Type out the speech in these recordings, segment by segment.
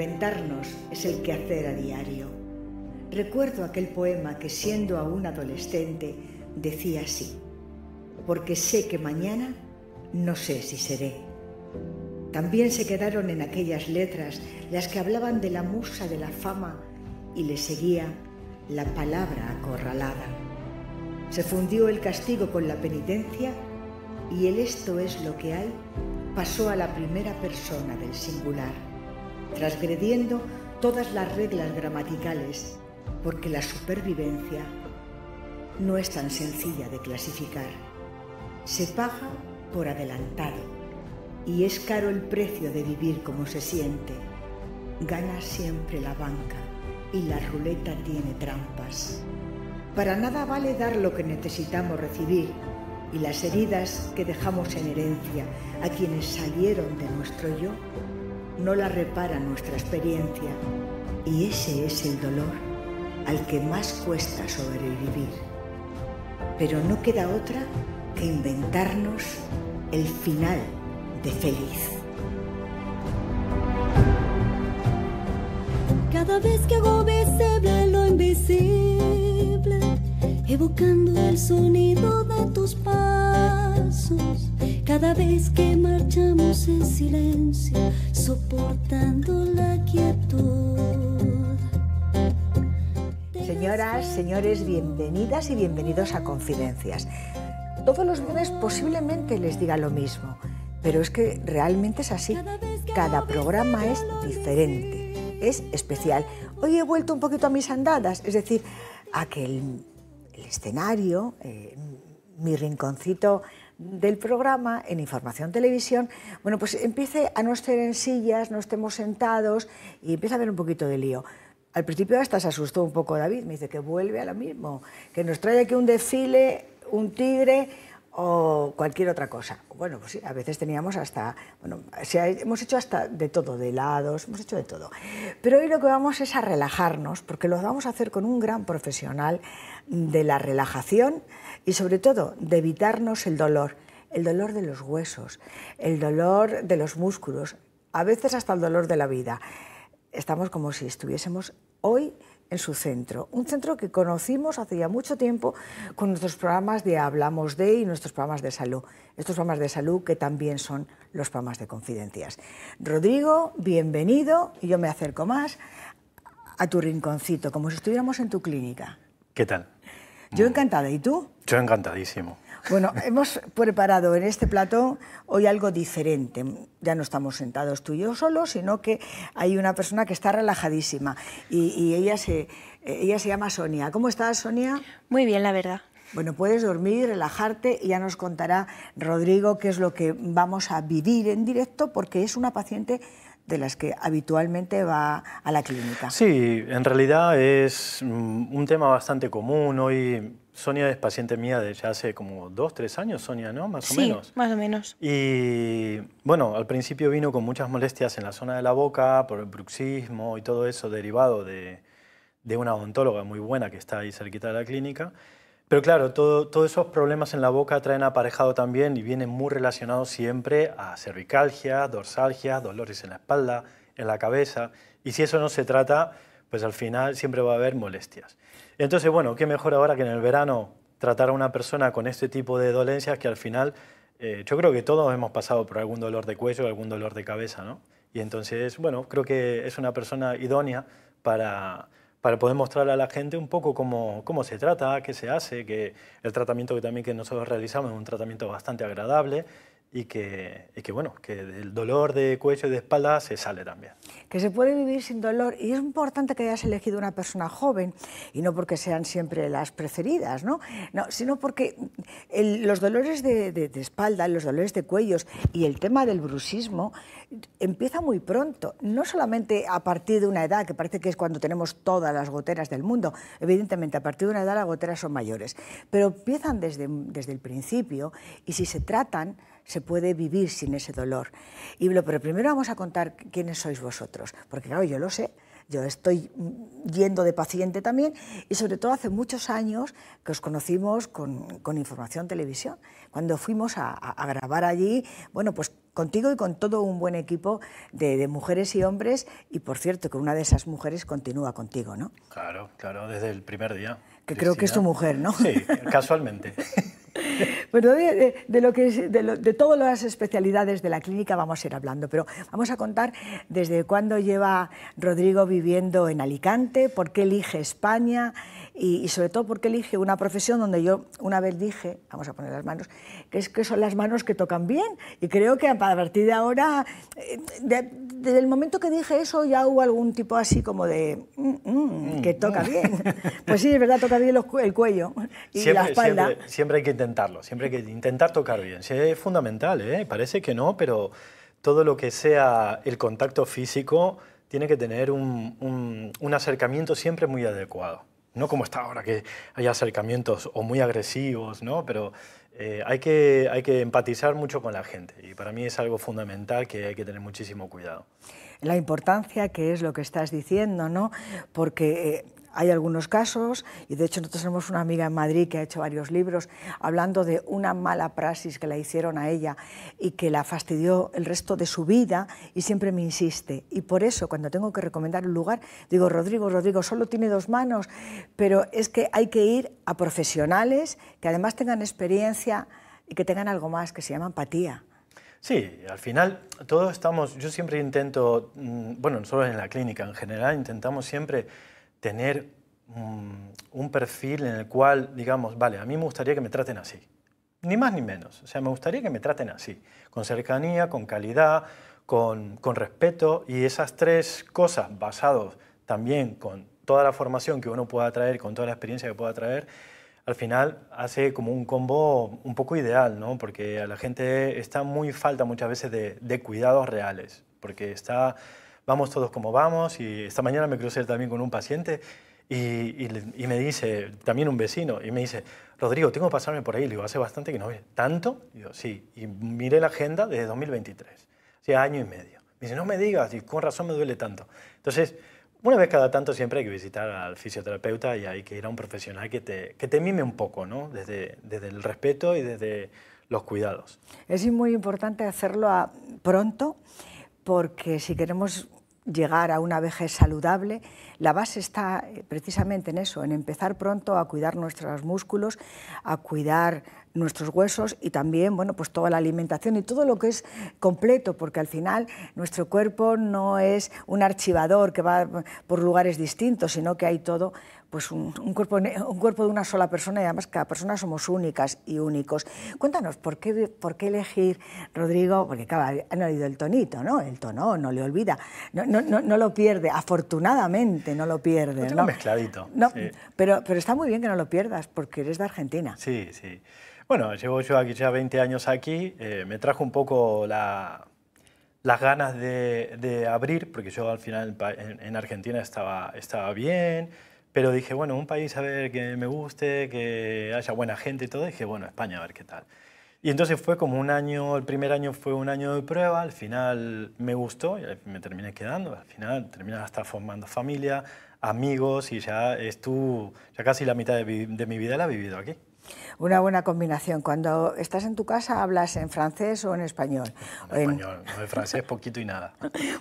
reinventarnos es el quehacer a diario. Recuerdo aquel poema que, siendo aún adolescente, decía así: porque sé que mañana no sé si seré. También se quedaron en aquellas letras las que hablaban de la musa de la fama y le seguía la palabra acorralada. Se fundió el castigo con la penitencia y el esto es lo que hay pasó a la primera persona del singular, transgrediendo todas las reglas gramaticales, porque la supervivencia no es tan sencilla de clasificar. Se paga por adelantado y es caro el precio de vivir como se siente. Gana siempre la banca y la ruleta tiene trampas. Para nada vale dar lo que necesitamos recibir, y las heridas que dejamos en herencia a quienes salieron de nuestro yo no las repara nuestra experiencia, y ese es el dolor al que más cuesta sobrevivir. Pero no queda otra que inventarnos el final de feliz. Cada vez que hago visible lo invisible, evocando el sonido de tus pasos, cada vez que marchamos en silencio, soportando la quietud. Señoras, señores, bienvenidas y bienvenidos a Confidencias. Todos los viernes posiblemente les diga lo mismo, pero es que realmente es así. Cada programa es diferente, es especial. Hoy he vuelto un poquito a mis andadas, es decir, a que el escenario, mi rinconcito del programa en Información Televisión, bueno, pues empiece a no estar en sillas, no estemos sentados y empieza a haber un poquito de lío. Al principio hasta se asustó un poco David, me dice que vuelve a lo mismo, que nos trae aquí un desfile, un tigre o cualquier otra cosa. Bueno, pues sí, a veces teníamos hasta, bueno, hemos hecho hasta de todo, de helados, hemos hecho de todo. Pero hoy lo que vamos es a relajarnos, porque lo vamos a hacer con un gran profesional de la relajación y sobre todo de evitarnos el dolor de los huesos, el dolor de los músculos, a veces hasta el dolor de la vida. Estamos como si estuviésemos hoy en su centro, un centro que conocimos hace ya mucho tiempo con nuestros programas de Hablamos de y nuestros programas de salud, estos programas de salud que también son los programas de Confidencias. Rodrigo, bienvenido, y yo me acerco más a tu rinconcito, como si estuviéramos en tu clínica. ¿Qué tal? Yo encantada, ¿y tú? Yo encantadísimo. Bueno, hemos preparado en este plató hoy algo diferente. Ya no estamos sentados tú y yo solos, sino que hay una persona que está relajadísima y ella se llama Sonia. ¿Cómo estás, Sonia? Muy bien, la verdad. Bueno, puedes dormir, relajarte y ya nos contará Rodrigo qué es lo que vamos a vivir en directo, porque es una paciente de las que habitualmente va a la clínica. Sí, en realidad es un tema bastante común. Hoy Sonia es paciente mía desde hace como 2, 3 años, Sonia, ¿no? Más o menos. Sí, más o menos. Y bueno, al principio vino con muchas molestias en la zona de la boca por el bruxismo y todo eso derivado de una odontóloga muy buena que está ahí cerquita de la clínica. Pero claro, todos esos problemas en la boca traen aparejado también y vienen muy relacionados siempre a cervicalgia, dorsalgia, dolores en la espalda, en la cabeza. Y si eso no se trata, pues al final siempre va a haber molestias. Entonces, bueno, qué mejor ahora que en el verano tratar a una persona con este tipo de dolencias que al final, yo creo que todos hemos pasado por algún dolor de cuello, algún dolor de cabeza, ¿no? Y entonces, bueno, creo que es una persona idónea para poder mostrarle a la gente un poco cómo se trata, qué se hace, que el tratamiento que nosotros realizamos es un tratamiento bastante agradable y que bueno, que del dolor de cuello y de espalda se sale también. Que se puede vivir sin dolor, y es importante que hayas elegido una persona joven, y no porque sean siempre las preferidas, ¿no? No, sino porque los dolores de espalda, los dolores de cuellos y el tema del bruxismo empieza muy pronto, no solamente a partir de una edad, que parece que es cuando tenemos todas las goteras del mundo, evidentemente a partir de una edad las goteras son mayores, pero empiezan desde el principio, y si se tratan, se puede vivir sin ese dolor. Pero primero vamos a contar quiénes sois vosotros, porque claro, yo lo sé, yo estoy yendo de paciente también, y sobre todo hace muchos años que os conocimos con Información Televisión, cuando fuimos a grabar allí, bueno, pues contigo y con todo un buen equipo de mujeres y hombres, y por cierto, que una de esas mujeres continúa contigo, ¿no? Claro, claro, desde el primer día. Que creo que es tu mujer, ¿no? Sí, casualmente. Bueno, de todas las especialidades de la clínica vamos a ir hablando, pero vamos a contar desde cuándo lleva Rodrigo viviendo en Alicante, por qué elige España y sobre todo por qué elige una profesión donde yo una vez dije, vamos a poner las manos, que son las manos que tocan bien, y creo que a partir de ahora, desde el momento que dije eso ya hubo algún tipo así como de que toca bien. Pues sí, es verdad, toca bien el cuello y siempre, la espalda. Siempre hay que intentarlo, siempre hay que intentar tocar bien. Sí, es fundamental, ¿eh? Parece que no, pero todo lo que sea el contacto físico tiene que tener un acercamiento siempre muy adecuado. No como está ahora, que hay acercamientos o muy agresivos, ¿no? Pero hay que empatizar mucho con la gente, y para mí es algo fundamental que hay que tener muchísimo cuidado. La importancia que es lo que estás diciendo, ¿no? Porque hay algunos casos, y de hecho nosotros tenemos una amiga en Madrid que ha hecho varios libros hablando de una mala praxis que la hicieron a ella y que la fastidió el resto de su vida, y siempre me insiste. Y por eso cuando tengo que recomendar un lugar, digo, Rodrigo solo tiene 2 manos, pero es que hay que ir a profesionales que además tengan experiencia y que tengan algo más, que se llama empatía. Sí, al final todos estamos, yo siempre intento, bueno, no solo en la clínica, en general intentamos siempre tener un perfil en el cual, digamos, vale, a mí me gustaría que me traten así, ni más ni menos, o sea, me gustaría que me traten así, con cercanía, con calidad, con respeto, y esas 3 cosas basadas también con toda la formación que uno pueda traer, con toda la experiencia que pueda traer, al final hace como un combo un poco ideal, ¿no? Porque a la gente está muy falta muchas veces de cuidados reales, porque vamos todos como vamos, y esta mañana me crucé también con un paciente y me dice, también un vecino, y me dice, Rodrigo, tengo que pasarme por ahí. Le digo, hace bastante que no voy. ¿Tanto? Y digo, sí, y miré la agenda desde 2023, hacía año y medio. Me dice, no me digas, y con razón me duele tanto. Entonces, una vez cada tanto siempre hay que visitar al fisioterapeuta y hay que ir a un profesional que te mime un poco, ¿no? Desde el respeto y desde los cuidados. Es muy importante hacerlo pronto, porque si queremos llegar a una vejez saludable, la base está precisamente en eso, en empezar pronto a cuidar nuestros músculos, a cuidar nuestros huesos, y también, bueno, pues toda la alimentación y todo lo que es completo, porque al final nuestro cuerpo no es un archivador que va por lugares distintos, sino que hay todo, pues un cuerpo de una sola persona, y además cada persona somos únicas y únicos. Cuéntanos, ¿por qué elegir, Rodrigo? Porque claro, han oído el tonito, ¿no? El tono no le olvida, no lo pierde, afortunadamente no lo pierde. Lo tengo mezcladito. No, sí. pero está muy bien que no lo pierdas, porque eres de Argentina. Sí, sí. Bueno, llevo yo aquí ya 20 años aquí, me trajo un poco las ganas de abrir, porque yo al final en Argentina estaba bien, pero dije, bueno, un país a ver que me guste, que haya buena gente y todo, y dije, bueno, España a ver qué tal. Y entonces fue como un año, el primer año fue un año de prueba, al final me gustó y me terminé quedando, al final terminé hasta formando familia, amigos, y ya casi la mitad de mi vida la he vivido aquí. Una buena combinación. Cuando estás en tu casa, ¿hablas en francés o en español? En español, no, en francés poquito y nada.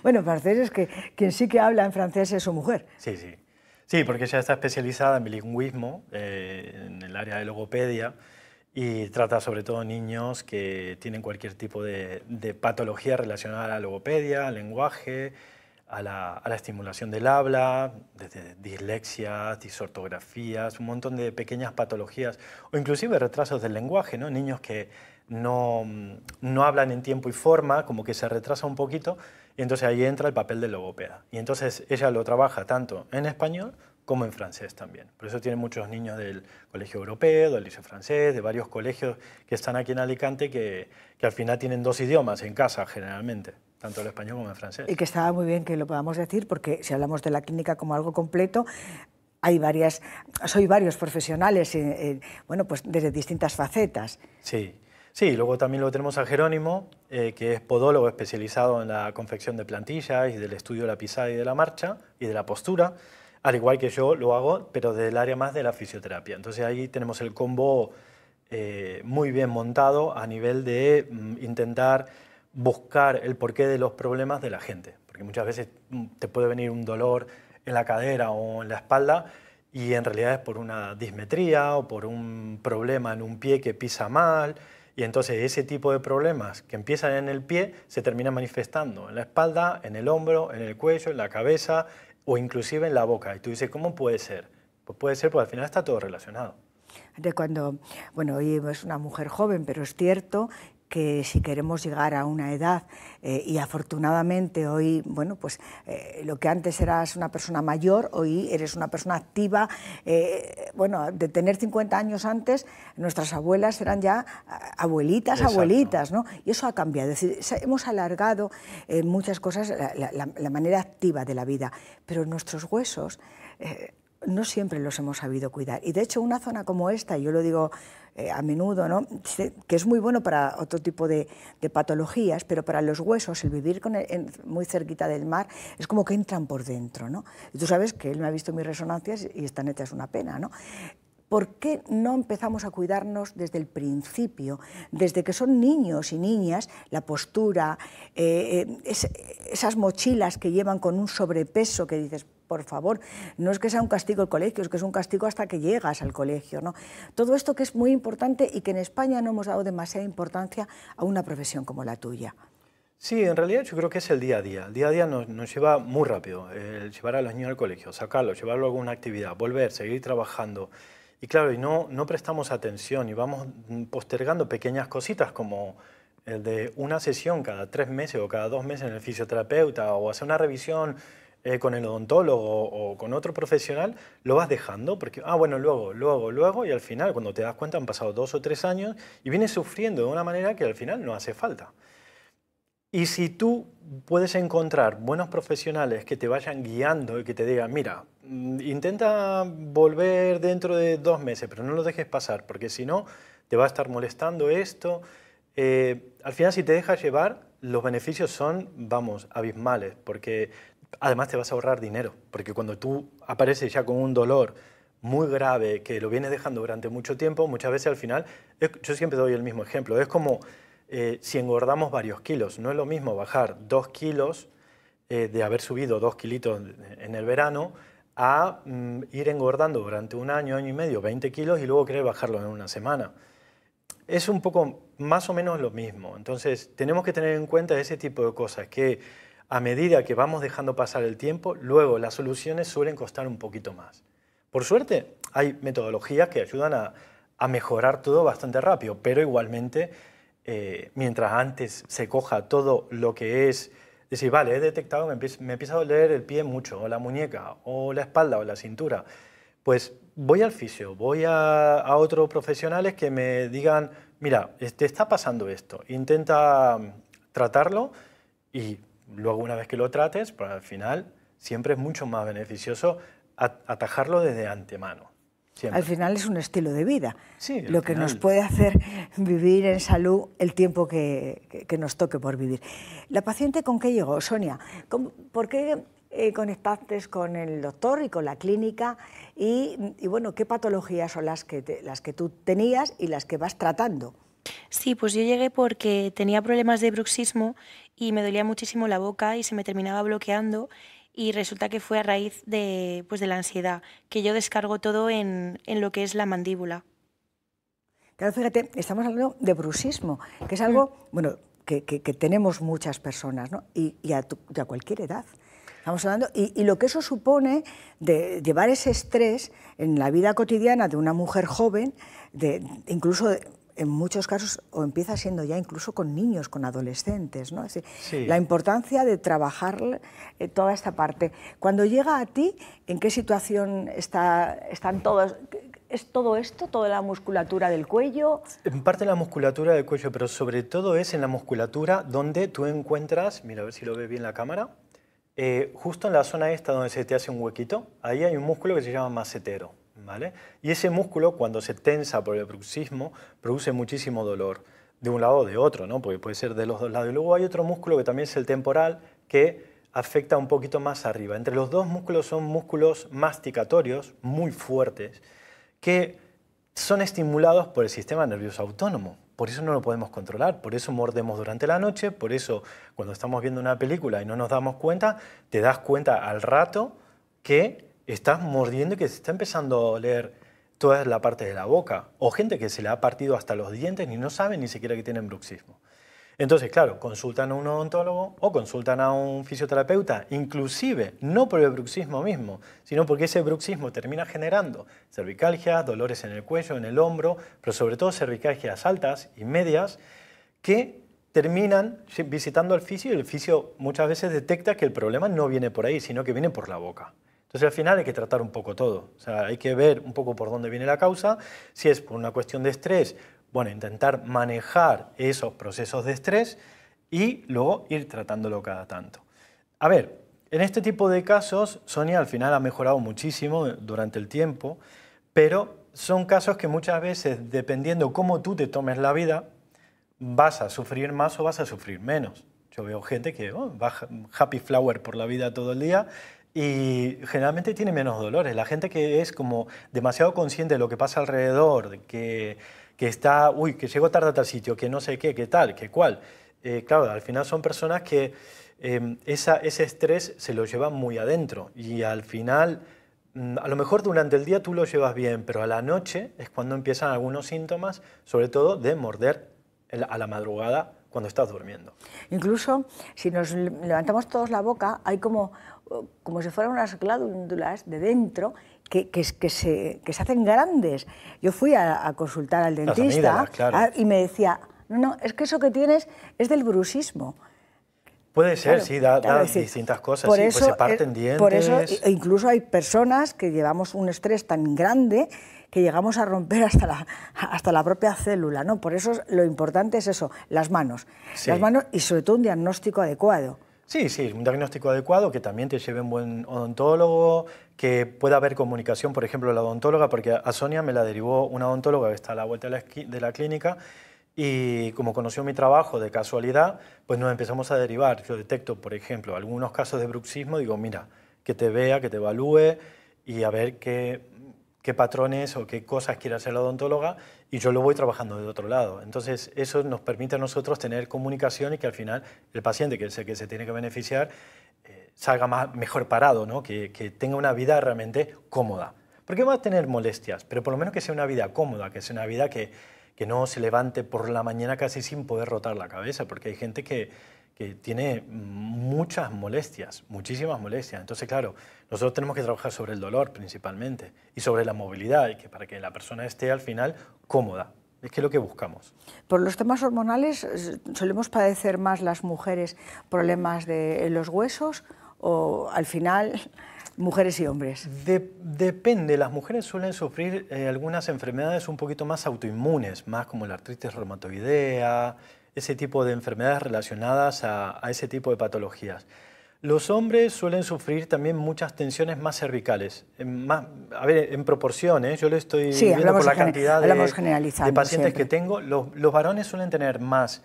Bueno, en francés es que quien sí que habla en francés es su mujer. Sí, sí. Sí, porque ella está especializada en bilingüismo, en el área de logopedia, y trata sobre todo niños que tienen cualquier tipo de patología relacionada a la logopedia, al lenguaje, a la estimulación del habla, desde dislexia, disortografías, un montón de pequeñas patologías, o inclusive retrasos del lenguaje, ¿no? Niños que no hablan en tiempo y forma, como que se retrasa un poquito, y entonces ahí entra el papel del logopeda. Y entonces ella lo trabaja tanto en español como en francés también. Por eso tiene muchos niños del Colegio Europeo, del Liceo Francés, de varios colegios que están aquí en Alicante, que al final tienen 2 idiomas en casa generalmente, tanto el español como el francés. Y que estaba muy bien que lo podamos decir, porque si hablamos de la clínica como algo completo, soy varios profesionales, bueno, pues desde distintas facetas. Sí. Sí, luego también lo tenemos a Jerónimo, que es podólogo especializado en la confección de plantillas y del estudio de la pisada y de la marcha y de la postura, al igual que yo lo hago, pero del área más de la fisioterapia. Entonces ahí tenemos el combo muy bien montado a nivel de intentar buscar el porqué de los problemas de la gente. Porque muchas veces te puede venir un dolor en la cadera o en la espalda y en realidad es por una dismetría o por un problema en un pie que pisa mal. Y entonces ese tipo de problemas que empiezan en el pie se terminan manifestando en la espalda, en el hombro, en el cuello, en la cabeza o inclusive en la boca. Y tú dices, ¿cómo puede ser? Pues puede ser porque al final está todo relacionado. De cuando, bueno, hoy es una mujer joven, pero es cierto que si queremos llegar a una edad y afortunadamente hoy, bueno, pues lo que antes eras una persona mayor, hoy eres una persona activa, bueno, de tener 50 años antes, nuestras abuelas eran ya abuelitas, Exacto. abuelitas, ¿no? Y eso ha cambiado, es decir, hemos alargado muchas cosas, la manera activa de la vida, pero nuestros huesos no siempre los hemos sabido cuidar. Y de hecho una zona como esta, yo lo digo a menudo, ¿no?, que es muy bueno para otro tipo de patologías, pero para los huesos el vivir muy cerquita del mar es como que entran por dentro, ¿no? Y tú sabes que él me ha visto mis resonancias y están hechas una pena, ¿no? ¿Por qué no empezamos a cuidarnos desde el principio, desde que son niños y niñas, la postura, esas mochilas que llevan con un sobrepeso que dices, por favor, no es que sea un castigo el colegio, es que es un castigo hasta que llegas al colegio, ¿no? Todo esto que es muy importante y que en España no hemos dado demasiada importancia a una profesión como la tuya. Sí, en realidad yo creo que es el día a día. El día a día nos lleva muy rápido, el llevar a los niños al colegio, sacarlos, llevarlo a alguna actividad, volver, seguir trabajando. Y claro, y no prestamos atención y vamos postergando pequeñas cositas como el de una sesión cada 3 meses o cada 2 meses en el fisioterapeuta o hacer una revisión con el odontólogo o con otro profesional, lo vas dejando porque, bueno, luego, y al final, cuando te das cuenta, han pasado 2 o 3 años y vienes sufriendo de una manera que al final no hace falta. Y si tú puedes encontrar buenos profesionales que te vayan guiando y que te digan, mira, intenta volver dentro de 2 meses, pero no lo dejes pasar, porque si no, te va a estar molestando esto. Al final, si te dejas llevar, los beneficios son, vamos, abismales, porque además te vas a ahorrar dinero, porque cuando tú apareces ya con un dolor muy grave que lo vienes dejando durante mucho tiempo, muchas veces al final, yo siempre doy el mismo ejemplo, es como si engordamos varios kilos. No es lo mismo bajar 2 kilos de haber subido 2 kilitos en el verano a ir engordando durante un año, año y medio, 20 kilos y luego querer bajarlo en una semana. Es un poco más o menos lo mismo. Entonces tenemos que tener en cuenta ese tipo de cosas que a medida que vamos dejando pasar el tiempo, luego las soluciones suelen costar un poquito más. Por suerte hay metodologías que ayudan a mejorar todo bastante rápido, pero igualmente mientras antes se coja todo lo que es decir, vale, he detectado, me empieza a doler el pie mucho, o la muñeca, o la espalda, o la cintura, pues voy al fisio, voy a otros profesionales que me digan, mira, te está pasando esto, intenta tratarlo y luego una vez que lo trates, pues al final siempre es mucho más beneficioso atajarlo desde antemano. Siempre. Al final es un estilo de vida, sí, lo que nos puede hacer vivir en salud el tiempo que nos toque por vivir. ¿La paciente con qué llegó, Sonia? ¿Por qué conectaste con el doctor y con la clínica? Y bueno, ¿qué patologías son las que tú tenías y las que vas tratando? Sí, pues yo llegué porque tenía problemas de bruxismo y me dolía muchísimo la boca y se me terminaba bloqueando. Y resulta que fue a raíz de la ansiedad, que yo descargo todo en lo que es la mandíbula. Claro, fíjate, estamos hablando de bruxismo, que es algo bueno, que tenemos muchas personas, ¿no? y a cualquier edad. Estamos hablando, y lo que eso supone de llevar ese estrés en la vida cotidiana de una mujer joven, incluso en muchos casos, o empieza siendo ya incluso con niños, con adolescentes, ¿no? Es decir, sí. La importancia de trabajar toda esta parte. Cuando llega a ti, ¿en qué situación están todos? ¿Es todo esto, toda la musculatura del cuello? En parte la musculatura del cuello, pero sobre todo es en la musculatura donde tú encuentras, mira a ver si lo ve bien la cámara, justo en la zona esta donde se te hace un huequito, ahí hay un músculo que se llama macetero. ¿Vale? Y ese músculo, cuando se tensa por el bruxismo, produce muchísimo dolor, de un lado o de otro, ¿no? Porque puede ser de los dos lados. Y luego hay otro músculo que también es el temporal, que afecta un poquito más arriba. Entre los dos músculos son músculos masticatorios muy fuertes, que son estimulados por el sistema nervioso autónomo. por eso no lo podemos controlar, por eso mordemos durante la noche, por eso cuando estamos viendo una película y no nos damos cuenta, te das cuenta al rato que estás mordiendo y que se está empezando a oler toda la parte de la boca. O gente que se le ha partido hasta los dientes y no sabe ni siquiera que tienen bruxismo. Entonces, claro, consultan a un odontólogo o consultan a un fisioterapeuta, inclusive no por el bruxismo mismo, sino porque ese bruxismo termina generando cervicalgia, dolores en el cuello, en el hombro, pero sobre todo cervicalgias altas y medias que terminan visitando al fisio y el fisio muchas veces detecta que el problema no viene por ahí, sino que viene por la boca. Entonces, al final hay que tratar un poco todo. O sea, hay que ver un poco por dónde viene la causa. Si es por una cuestión de estrés, bueno, intentar manejar esos procesos de estrés y luego ir tratándolo cada tanto. A ver, en este tipo de casos, Sonia al final ha mejorado muchísimo durante el tiempo, pero son casos que muchas veces, dependiendo cómo tú te tomes la vida, vas a sufrir más o vas a sufrir menos. Yo veo gente que va happy flower por la vida todo el día y generalmente tiene menos dolores. La gente que es como demasiado consciente de lo que pasa alrededor, de que está, que llego tarde a tal sitio, que no sé qué, qué tal, qué cual. Claro, al final son personas que ese estrés se lo llevan muy adentro y al final, a lo mejor durante el día tú lo llevas bien, pero a la noche es cuando empiezan algunos síntomas, sobre todo de morder a la madrugada cuando estás durmiendo. Incluso si nos levantamos todos la boca, hay como si fueran unas glándulas de dentro que se hacen grandes. Yo fui a consultar al dentista claro. Y me decía, no, es que eso que tienes es del bruxismo. Puede ser, claro, sí, da decir, distintas cosas, por sí, eso, pues se parten dientes. Por eso, incluso hay personas que llevamos un estrés tan grande que llegamos a romper hasta la propia célula, ¿no? Por eso lo importante es eso, las manos. Sí. Las manos y sobre todo un diagnóstico adecuado. Sí, un diagnóstico adecuado, que también te lleve un buen odontólogo, que pueda haber comunicación, por ejemplo, la odontóloga, porque a Sonia me la derivó una odontóloga que está a la vuelta de la clínica y como conoció mi trabajo de casualidad, pues nos empezamos a derivar. Yo detecto, por ejemplo, algunos casos de bruxismo, digo, mira, que te vea, que te evalúe y a ver qué patrones o qué cosas quiere hacer la odontóloga y yo lo voy trabajando de otro lado. Entonces, eso nos permite a nosotros tener comunicación y que al final el paciente, que es el que se tiene que beneficiar, salga mejor parado, ¿no? Que tenga una vida realmente cómoda. Porque va a tener molestias, pero por lo menos que sea una vida cómoda, que sea una vida que no se levante por la mañana casi sin poder rotar la cabeza, porque hay gente que tiene muchas molestias, muchísimas molestias. Entonces, claro, nosotros tenemos que trabajar sobre el dolor principalmente y sobre la movilidad, y para que la persona esté al final cómoda. Es que es lo que buscamos. Por los temas hormonales, ¿solemos padecer más las mujeres problemas de los huesos o al final mujeres y hombres? Depende, las mujeres suelen sufrir algunas enfermedades un poquito más autoinmunes, más como la artritis reumatoidea, ese tipo de enfermedades relacionadas a ese tipo de patologías. Los hombres suelen sufrir también muchas tensiones más cervicales, a ver, en proporciones, yo lo estoy viendo por la cantidad de pacientes siempre que tengo. Los varones suelen tener más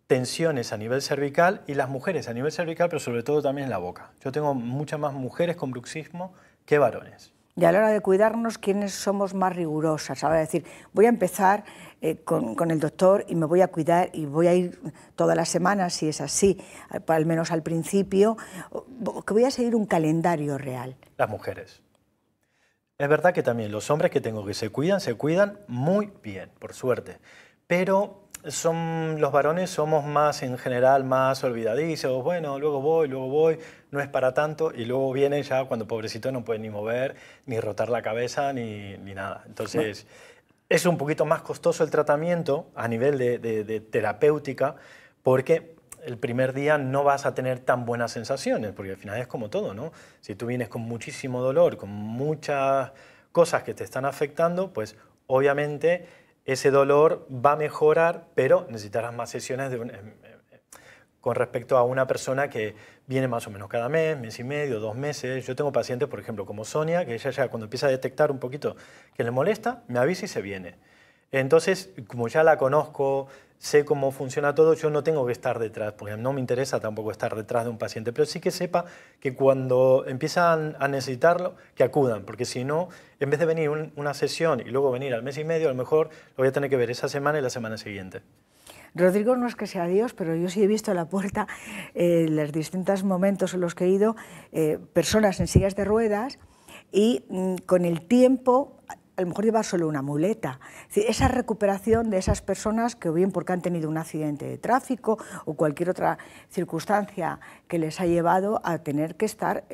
tensiones a nivel cervical y las mujeres a nivel cervical, pero sobre todo también en la boca. Yo tengo muchas más mujeres con bruxismo que varones. Y a la hora de cuidarnos, ¿quiénes somos más rigurosas? Ahora decir, voy a empezar con el doctor y me voy a cuidar y voy a ir todas las semanas, si es así, al menos al principio, que voy a seguir un calendario real. Las mujeres. Es verdad que también los hombres que tengo que se cuidan muy bien, por suerte. Pero los varones somos más, en general, más olvidadizos. Bueno, luego voy, no es para tanto. Y luego viene ya cuando pobrecito no puede ni mover, ni rotar la cabeza, ni nada. Entonces, es un poquito más costoso el tratamiento a nivel de terapéutica, porque el primer día no vas a tener tan buenas sensaciones, porque al final es como todo, ¿no? Si tú vienes con muchísimo dolor, con muchas cosas que te están afectando, pues obviamente ese dolor va a mejorar, pero necesitarás más sesiones con respecto a una persona que viene más o menos cada mes y medio, 2 meses. Yo tengo pacientes, por ejemplo, como Sonia, que ella ya cuando empieza a detectar un poquito que le molesta, me avisa y se viene. Entonces, como ya la conozco, sé cómo funciona todo, yo no tengo que estar detrás, porque no me interesa tampoco estar detrás de un paciente, pero sí que sepa que cuando empiezan a necesitarlo, que acudan, porque si no, en vez de venir una sesión y luego venir al mes y medio, a lo mejor lo voy a tener que ver esa semana y la semana siguiente. Rodrigo no es que sea Dios, pero yo sí he visto a la puerta en los distintos momentos en los que he ido personas en sillas de ruedas y con el tiempo a lo mejor llevar solo una muleta. Es decir, esa recuperación de esas personas que o bien porque han tenido un accidente de tráfico o cualquier otra circunstancia que les ha llevado a tener que estar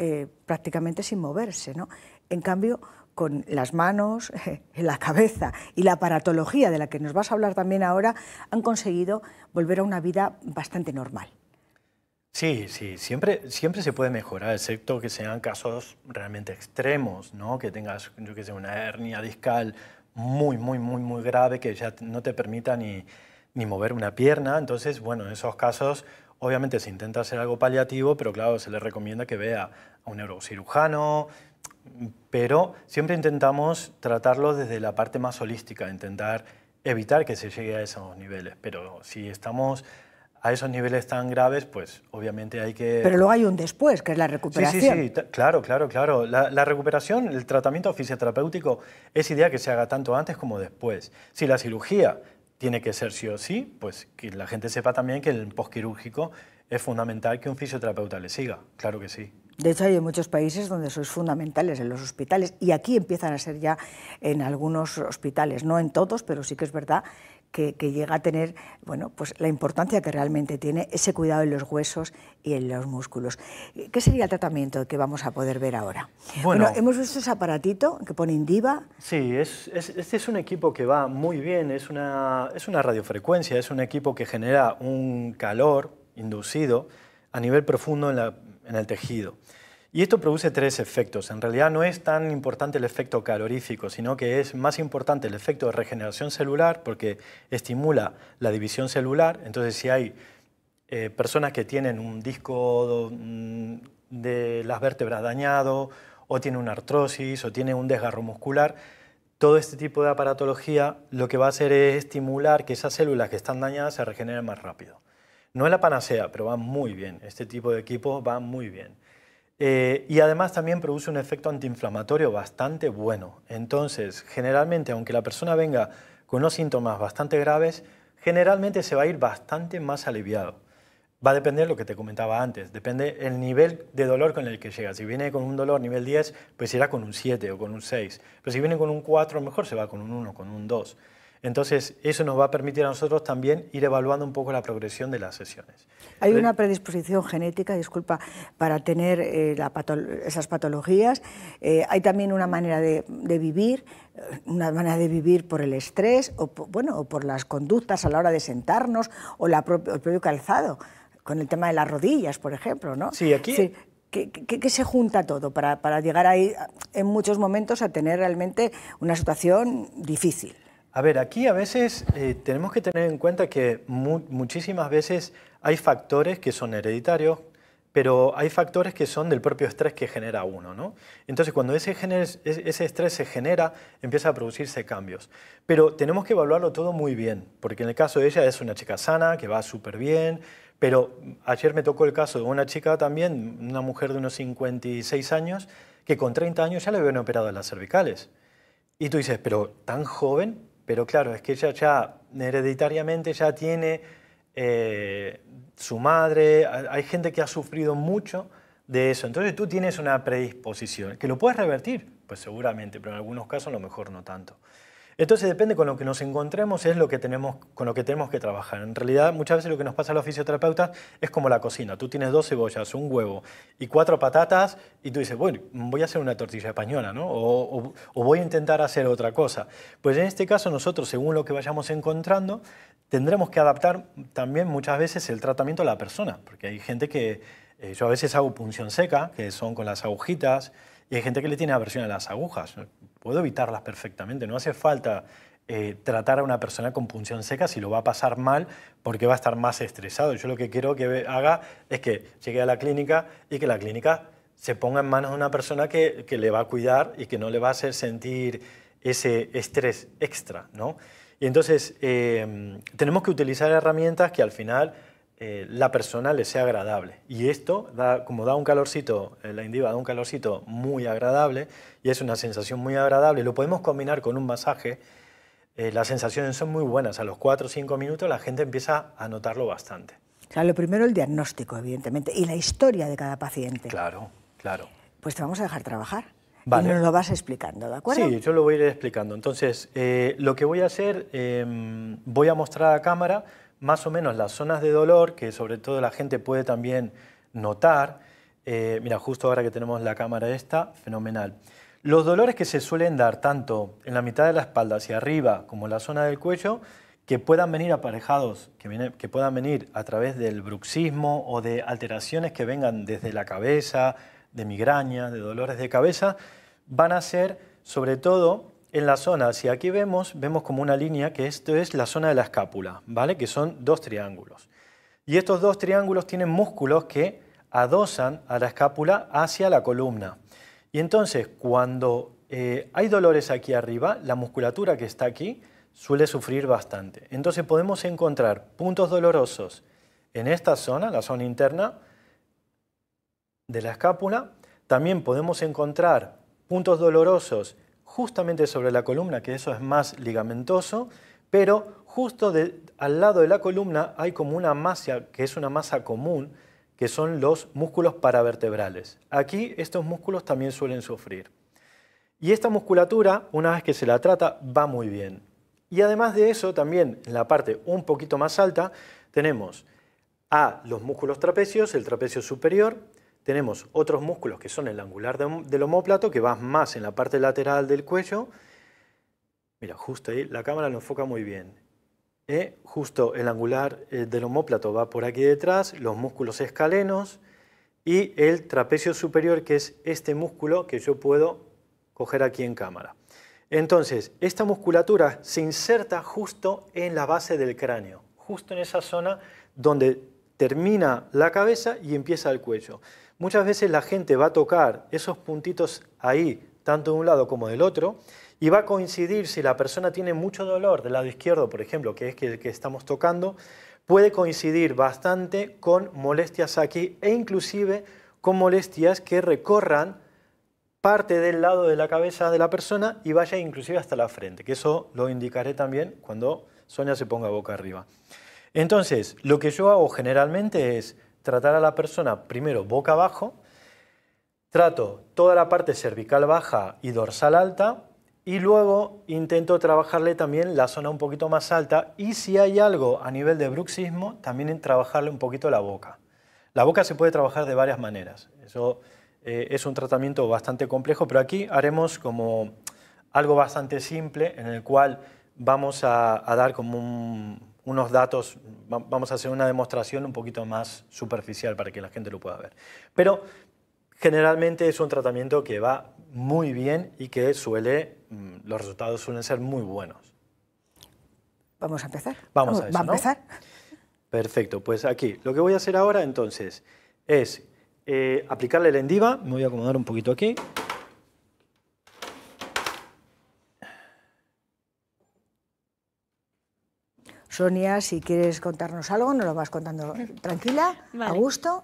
prácticamente sin moverse, ¿no? En cambio, con las manos, la cabeza y la aparatología de la que nos vas a hablar también ahora, han conseguido volver a una vida bastante normal. Sí, sí, siempre se puede mejorar, excepto que sean casos realmente extremos, ¿no? Que tengas, yo qué sé, una hernia discal muy grave que ya no te permita ni mover una pierna. Entonces, bueno, en esos casos obviamente se intenta hacer algo paliativo, pero claro, se le recomienda que vea a un neurocirujano, pero siempre intentamos tratarlo desde la parte más holística, intentar evitar que se llegue a esos niveles, pero si estamos a esos niveles tan graves, pues obviamente hay que... Pero luego hay un después, que es la recuperación. Sí, claro. La recuperación, el tratamiento fisioterapéutico es idea que se haga tanto antes como después. Si la cirugía tiene que ser sí o sí, pues que la gente sepa también que el postquirúrgico es fundamental que un fisioterapeuta le siga, claro que sí. De hecho, hay muchos países donde sois fundamentales en los hospitales y aquí empiezan a ser ya en algunos hospitales, no en todos, pero sí que es verdad que llega a tener, bueno, pues la importancia que realmente tiene ese cuidado en los huesos y en los músculos. ¿Qué sería el tratamiento que vamos a poder ver ahora? Bueno, hemos visto ese aparatito que pone Indiva. Sí, este es un equipo que va muy bien, es una radiofrecuencia, es un equipo que genera un calor inducido a nivel profundo en el tejido. Y esto produce tres efectos. En realidad no es tan importante el efecto calorífico, sino que es más importante el efecto de regeneración celular porque estimula la división celular. Entonces, si hay personas que tienen un disco de las vértebras dañado, o tienen una artrosis, o tienen un desgarro muscular, todo este tipo de aparatología lo que va a hacer es estimular que esas células que están dañadas se regeneren más rápido. No es la panacea, pero va muy bien. Este tipo de equipo va muy bien. Y además también produce un efecto antiinflamatorio bastante bueno. Entonces, generalmente, aunque la persona venga con unos síntomas bastante graves, generalmente se va a ir bastante más aliviado. Va a depender de lo que te comentaba antes, depende el nivel de dolor con el que llega. Si viene con un dolor nivel 10, pues irá con un 7 o con un 6. Pero si viene con un 4, mejor se va con un 1, con un 2. Entonces, eso nos va a permitir a nosotros también ir evaluando un poco la progresión de las sesiones. Hay una predisposición genética, disculpa, para tener esas patologías. Hay también una manera de vivir, por el estrés o por las conductas a la hora de sentarnos o el propio calzado, con el tema de las rodillas, por ejemplo, ¿no? Sí, aquí... Sí. ¿Qué se junta todo para llegar ahí en muchos momentos a tener realmente una situación difícil? A ver, aquí a veces tenemos que tener en cuenta que muchísimas veces hay factores que son hereditarios, pero hay factores que son del propio estrés que genera uno, ¿no? Entonces, cuando ese estrés se genera, empieza a producirse cambios. Pero tenemos que evaluarlo todo muy bien, porque en el caso de ella es una chica sana, que va súper bien, pero ayer me tocó el caso de una chica también, una mujer de unos 56 años, que con 30 años ya le habían operado las cervicales. Y tú dices, pero tan joven... Pero claro, es que ella ya hereditariamente ya tiene su madre, hay gente que ha sufrido mucho de eso. Entonces tú tienes una predisposición, que lo puedes revertir, pues seguramente, pero en algunos casos a lo mejor no tanto. Entonces depende con lo que nos encontremos, es con lo que tenemos que trabajar. En realidad muchas veces lo que nos pasa a los fisioterapeutas es como la cocina. Tú tienes 2 cebollas, un huevo y 4 patatas y tú dices, bueno, voy a hacer una tortilla española, ¿no? O voy a intentar hacer otra cosa. Pues en este caso nosotros, según lo que vayamos encontrando, tendremos que adaptar también muchas veces el tratamiento a la persona. Porque hay gente que, yo a veces hago punción seca, que son con las agujitas, y hay gente que le tiene aversión a las agujas. Puedo evitarlas perfectamente, no hace falta tratar a una persona con punción seca si lo va a pasar mal porque va a estar más estresado. Yo lo que quiero que haga es que llegue a la clínica y que la clínica se ponga en manos de una persona que le va a cuidar y que no le va a hacer sentir ese estrés extra, ¿no? Y entonces tenemos que utilizar herramientas que al final la persona le sea agradable. Y esto, como da un calorcito, la Indiva da un calorcito muy agradable y es una sensación muy agradable. Lo podemos combinar con un masaje. Las sensaciones son muy buenas. A los 4 o 5 minutos la gente empieza a notarlo bastante. O sea, lo primero el diagnóstico, evidentemente, y la historia de cada paciente. Claro, claro. Pues te vamos a dejar trabajar. Vale. Y nos lo vas explicando, ¿de acuerdo? Sí, yo lo voy a ir explicando. Entonces, lo que voy a hacer, voy a mostrar a cámara más o menos las zonas de dolor que sobre todo la gente puede también notar. Mira, justo ahora que tenemos la cámara esta, fenomenal. Los dolores que se suelen dar tanto en la mitad de la espalda hacia arriba como en la zona del cuello, que puedan venir aparejados, que puedan venir a través del bruxismo o de alteraciones que vengan desde la cabeza, de migraña, de dolores de cabeza, van a ser sobre todo en la zona, si aquí vemos como una línea, que esto es la zona de la escápula, ¿vale? Que son 2 triángulos. Y estos 2 triángulos tienen músculos que adosan a la escápula hacia la columna. Y entonces, cuando hay dolores aquí arriba, la musculatura que está aquí suele sufrir bastante. Entonces podemos encontrar puntos dolorosos en esta zona, la zona interna de la escápula. También podemos encontrar puntos dolorosos justamente sobre la columna, que eso es más ligamentoso, pero justo al lado de la columna hay como una masa, que es una masa común, que son los músculos paravertebrales. Aquí estos músculos también suelen sufrir. Y esta musculatura, una vez que se la trata, va muy bien. Y además de eso, también en la parte un poquito más alta, tenemos los músculos trapecios, el trapecio superior, tenemos otros músculos que son el angular del omóplato, que va más en la parte lateral del cuello. Mira, justo ahí, la cámara lo enfoca muy bien. Justo el angular del omóplato va por aquí detrás, los músculos escalenos y el trapecio superior, que es este músculo que yo puedo coger aquí en cámara. Entonces, esta musculatura se inserta justo en la base del cráneo, justo en esa zona donde termina la cabeza y empieza el cuello. Muchas veces la gente va a tocar esos puntitos ahí, tanto de un lado como del otro, y va a coincidir, si la persona tiene mucho dolor del lado izquierdo, por ejemplo, que es el que estamos tocando, puede coincidir bastante con molestias aquí e inclusive con molestias que recorran parte del lado de la cabeza de la persona y vaya inclusive hasta la frente, que eso lo indicaré también cuando Sonia se ponga boca arriba. Entonces, lo que yo hago generalmente es tratar a la persona primero boca abajo, trato toda la parte cervical baja y dorsal alta y luego intento trabajarle también la zona un poquito más alta y si hay algo a nivel de bruxismo, también trabajarle un poquito la boca. La boca se puede trabajar de varias maneras. Eso es un tratamiento bastante complejo, pero aquí haremos como algo bastante simple en el cual vamos a dar como unos datos, vamos a hacer una demostración un poquito más superficial para que la gente lo pueda ver. Pero generalmente es un tratamiento que va muy bien y que los resultados suelen ser muy buenos. ¿Vamos a empezar? Vamos a eso, ¿Va a empezar? ¿no? Perfecto, pues aquí lo que voy a hacer ahora entonces es aplicarle la Indiva. Me voy a acomodar un poquito aquí. Sonia, si quieres contarnos algo, nos lo vas contando tranquila, Vale. a gusto.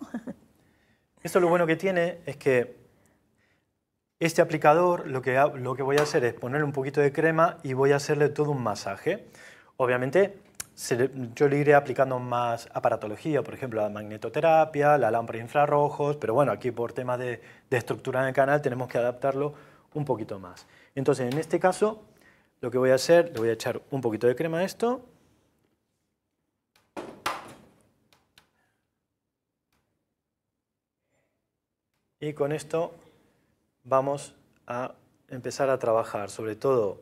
Esto lo bueno que tiene es que este aplicador lo que voy a hacer es ponerle un poquito de crema y voy a hacerle todo un masaje. Obviamente yo le iré aplicando más aparatología, por ejemplo la magnetoterapia, la lámpara de infrarrojos, pero bueno, aquí por temas de estructura en el canal tenemos que adaptarlo un poquito más. Entonces en este caso lo que voy a hacer, le voy a echar un poquito de crema a esto. Y con esto vamos a empezar a trabajar. Sobre todo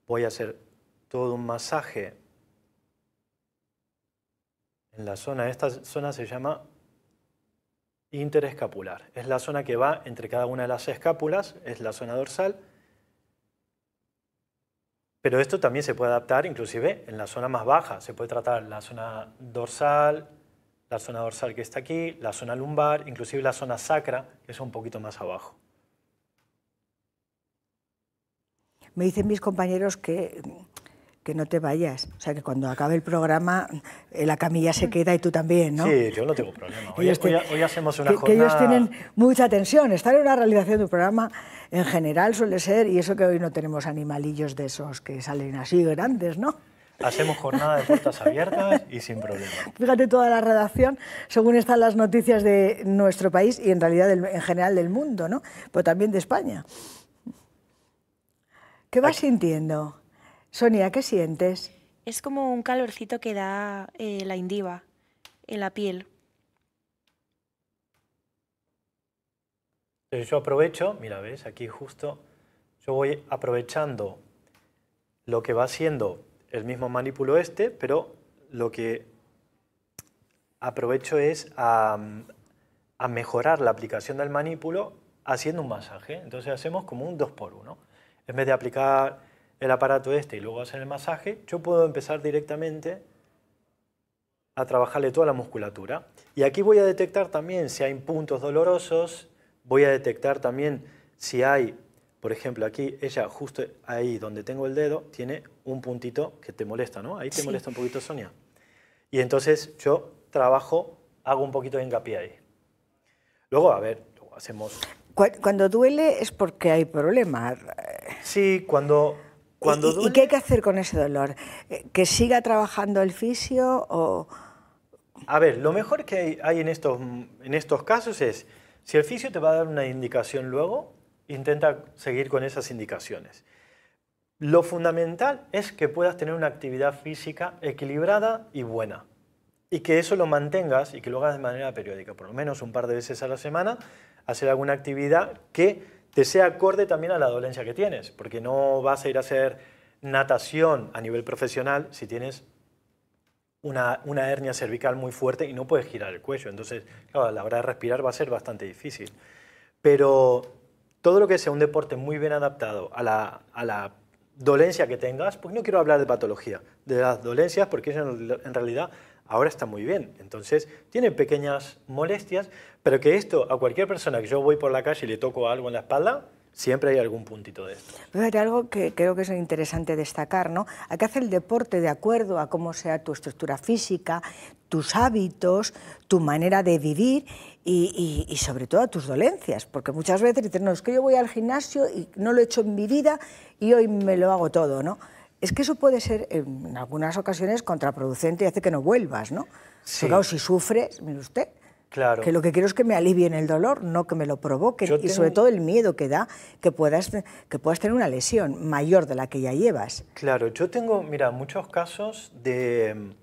voy a hacer todo un masaje en la zona. Esta zona se llama interescapular. Es la zona que va entre cada una de las escápulas, es la zona dorsal. Pero esto también se puede adaptar inclusive en la zona más baja. Se puede tratar la zona dorsal que está aquí, la zona lumbar, inclusive la zona sacra, que es un poquito más abajo. Me dicen mis compañeros que que no te vayas. O sea, que cuando acabe el programa, la camilla se queda y tú también, ¿no? Sí, yo no tengo problema. Hoy hacemos una jornada... Que ellos tienen mucha tensión. Estar en una realización de un programa, en general, suele ser, y eso que hoy no tenemos animalillos de esos que salen así grandes, ¿no? Hacemos jornada de puertas abiertas y sin problema. Fíjate toda la redacción, según están las noticias de nuestro país y en realidad en general del mundo, ¿no? Pero también de España. ¿Qué vas sintiendo? Sonia, ¿qué sientes? Es como un calorcito que da la Indiva en la piel. Entonces yo aprovecho, mira, ves, aquí justo, yo voy aprovechando lo que va haciendo el mismo manípulo este, pero lo que aprovecho es a mejorar la aplicación del manípulo haciendo un masaje. Entonces hacemos como un 2x1. En vez de aplicar el aparato este y luego hacer el masaje, yo puedo empezar directamente a trabajarle toda la musculatura. Y aquí voy a detectar también si hay puntos dolorosos, voy a detectar también si hay, por ejemplo, aquí, ella justo ahí donde tengo el dedo, tiene un puntito que te molesta, ¿no? Ahí te molesta un poquito, Sonia. Y entonces yo trabajo, hago un poquito de hincapié ahí. Luego, a ver, luego hacemos... Cuando duele es porque hay problemas. Sí, cuando duele... ¿Y qué hay que hacer con ese dolor? ¿Que siga trabajando el fisio o...? A ver, lo mejor que hay en estos casos es, si el fisio te va a dar una indicación luego, intenta seguir con esas indicaciones. Lo fundamental es que puedas tener una actividad física equilibrada y buena. Y que eso lo mantengas y que lo hagas de manera periódica, por lo menos un par de veces a la semana, hacer alguna actividad que te sea acorde también a la dolencia que tienes, porque no vas a ir a hacer natación a nivel profesional si tienes una hernia cervical muy fuerte y no puedes girar el cuello. Entonces, claro, a la hora de respirar va a ser bastante difícil. Pero todo lo que sea un deporte muy bien adaptado a la dolencia que tengas, pues no quiero hablar de patología, de las dolencias, porque en realidad ahora está muy bien. Entonces, tiene pequeñas molestias, pero que esto a cualquier persona que yo voy por la calle y le toco algo en la espalda, siempre hay algún puntito de esto. Fíjate, algo que creo que es interesante destacar, ¿no? Hay que hacer el deporte de acuerdo a cómo sea tu estructura física, tus hábitos, tu manera de vivir y sobre todo a tus dolencias, porque muchas veces dices, no, es que yo voy al gimnasio y no lo he hecho en mi vida y hoy me lo hago todo, ¿no? Es que eso puede ser en algunas ocasiones contraproducente y hace que no vuelvas, ¿no? Sí. Pero claro, si sufres, mire usted, claro, que lo que quiero es que me alivien el dolor, no que me lo provoquen. Y sobre todo el miedo que da que puedas tener una lesión mayor de la que ya llevas. Claro, yo tengo, mira, muchos casos de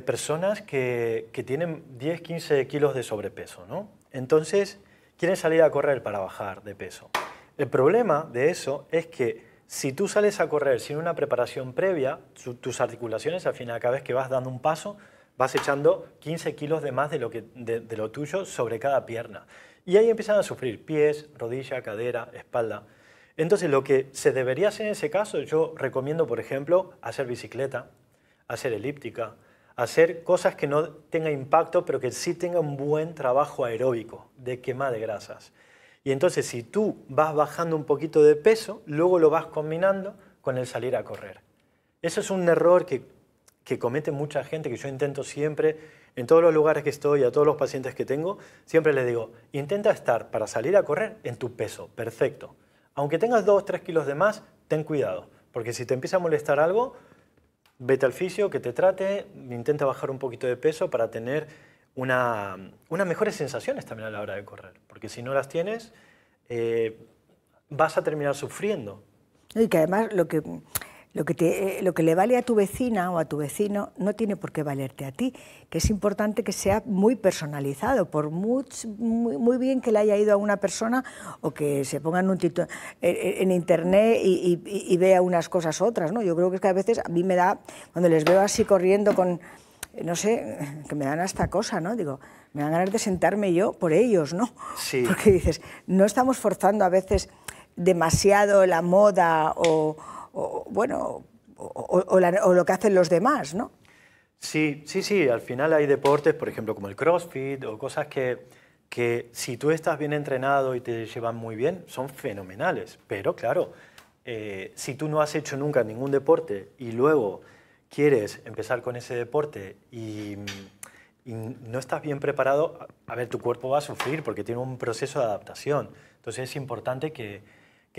personas que tienen 10, 15 kilos de sobrepeso, ¿no? Entonces, quieren salir a correr para bajar de peso. El problema de eso es que si tú sales a correr sin una preparación previa, tus articulaciones, al final, cada vez que vas dando un paso, vas echando 15 kilos de más de lo tuyo sobre cada pierna. Y ahí empiezan a sufrir pies, rodilla, cadera, espalda. Entonces, lo que se debería hacer en ese caso, yo recomiendo, por ejemplo, hacer bicicleta, hacer elíptica, hacer cosas que no tengan impacto, pero que sí tengan un buen trabajo aeróbico, de quema de grasas. Y entonces, si tú vas bajando un poquito de peso, luego lo vas combinando con el salir a correr. Eso es un error que comete mucha gente, que yo intento siempre, en todos los lugares que estoy, a todos los pacientes que tengo, siempre les digo, intenta estar para salir a correr en tu peso, perfecto. Aunque tengas 2 o 3 kilos de más, ten cuidado, porque si te empieza a molestar algo, vete al fisio, que te trate, intenta bajar un poquito de peso para tener unas mejores sensaciones también a la hora de correr, porque si no las tienes, vas a terminar sufriendo. Y que además lo que le vale a tu vecina o a tu vecino no tiene por qué valerte a ti, que es importante que sea muy personalizado, por muy bien que le haya ido a una persona o que se ponga en internet y vea unas cosas otras, ¿no? Yo creo que es que a veces a mí me da, cuando les veo así corriendo con, no sé, que me dan hasta cosa, ¿no? Digo, me dan ganas de sentarme yo por ellos, ¿no? Sí. Porque dices, no estamos forzando a veces demasiado la moda o lo que hacen los demás, ¿no? Sí, al final hay deportes, por ejemplo, como el CrossFit o cosas que si tú estás bien entrenado y te llevan muy bien, son fenomenales. Pero claro, si tú no has hecho nunca ningún deporte y luego quieres empezar con ese deporte y no estás bien preparado, a ver, tu cuerpo va a sufrir porque tiene un proceso de adaptación. Entonces es importante que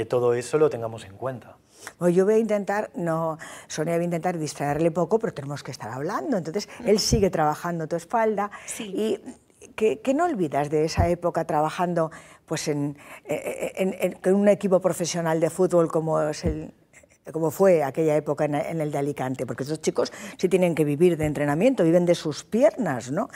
todo eso lo tengamos en cuenta. Bueno, yo voy a intentar, Sonia va a intentar distraerle poco, pero tenemos que estar hablando. Entonces, él sigue trabajando tu espalda. Sí. ¿Y qué no olvidas de esa época trabajando pues, en un equipo profesional de fútbol como fue aquella época en el de Alicante? Porque estos chicos sí tienen que vivir de entrenamiento, viven de sus piernas, ¿no?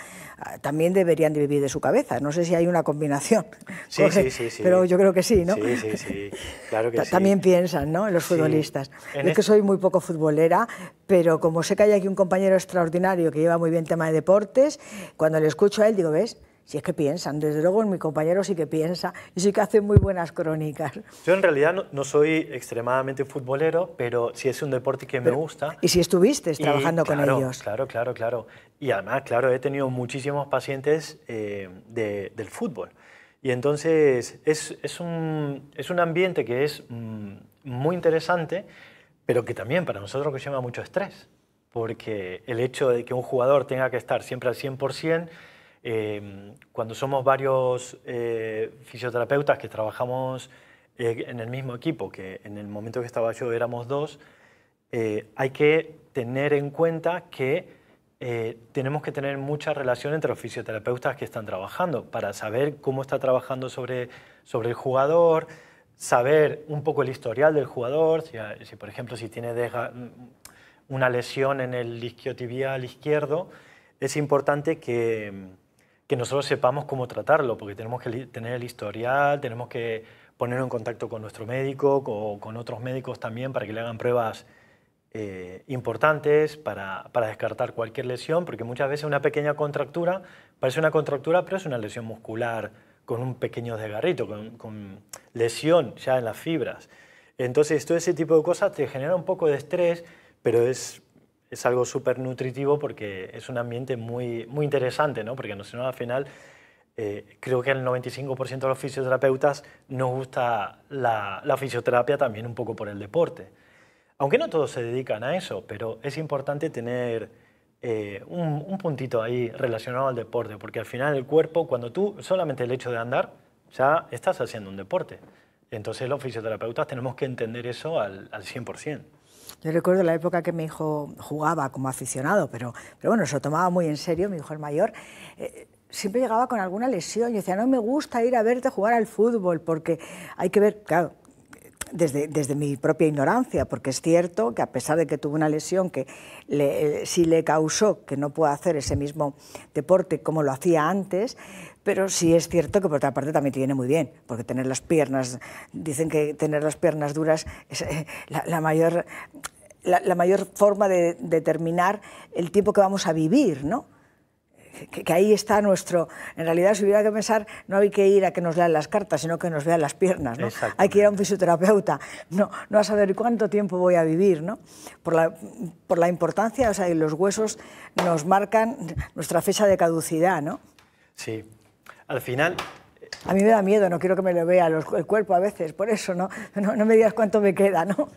También deberían de vivir de su cabeza. No sé si hay una combinación. Sí, sí. Pero yo creo que sí, ¿no? Sí, claro que sí. También piensan, ¿no?, en los futbolistas. Sí. Es que soy muy poco futbolera, pero como sé que hay aquí un compañero extraordinario que lleva muy bien tema de deportes, cuando le escucho a él digo, ¿ves? Si es que piensan, desde luego mi compañero sí que piensa y sí que hace muy buenas crónicas. Yo en realidad no soy extremadamente futbolero, pero sí es un deporte que me gusta. ¿Y si estuviste trabajando con ellos? Claro. Y además, claro, he tenido muchísimos pacientes del fútbol. Y entonces es un ambiente que es muy interesante, pero que también para nosotros nos lleva mucho estrés. Porque el hecho de que un jugador tenga que estar siempre al 100%, cuando somos varios fisioterapeutas que trabajamos en el mismo equipo, que en el momento que estaba yo éramos 2, hay que tener en cuenta que tenemos que tener mucha relación entre los fisioterapeutas que están trabajando para saber cómo está trabajando sobre el jugador, saber un poco el historial del jugador, si por ejemplo si tiene una lesión en el isquiotibial izquierdo, es importante que nosotros sepamos cómo tratarlo, porque tenemos que tener el historial, tenemos que ponerlo en contacto con nuestro médico o con otros médicos también para que le hagan pruebas importantes para descartar cualquier lesión, porque muchas veces una pequeña contractura parece una contractura, pero es una lesión muscular con un pequeño desgarrito, con lesión ya en las fibras. Entonces, todo ese tipo de cosas te genera un poco de estrés, pero es algo súper nutritivo porque es un ambiente muy interesante, ¿no? Porque al final creo que el 95% de los fisioterapeutas nos gusta la fisioterapia también un poco por el deporte. Aunque no todos se dedican a eso, pero es importante tener un puntito ahí relacionado al deporte, porque al final el cuerpo, cuando tú solamente el hecho de andar, ya estás haciendo un deporte. Entonces los fisioterapeutas tenemos que entender eso al 100%. Yo recuerdo la época que mi hijo jugaba como aficionado, pero bueno, se lo tomaba muy en serio, mi hijo el mayor. Siempre llegaba con alguna lesión. Yo decía, no me gusta ir a verte jugar al fútbol, porque hay que ver, claro, desde mi propia ignorancia, porque es cierto que a pesar de que tuvo una lesión que sí le causó que no pueda hacer ese mismo deporte como lo hacía antes, pero sí es cierto que por otra parte también te viene muy bien, porque tener las piernas, dicen que tener las piernas duras es la mayor forma de determinar el tiempo que vamos a vivir, ¿no? Que ahí está nuestro... En realidad, si hubiera que pensar, no hay que ir a que nos lean las cartas, sino que nos vean las piernas, ¿no? Hay que ir a un fisioterapeuta, no a saber cuánto tiempo voy a vivir, ¿no? Por la importancia, o sea, los huesos nos marcan nuestra fecha de caducidad, ¿no? Sí. Al final... A mí me da miedo, no quiero que me lo vea el cuerpo a veces, por eso no me digas cuánto me queda, ¿no?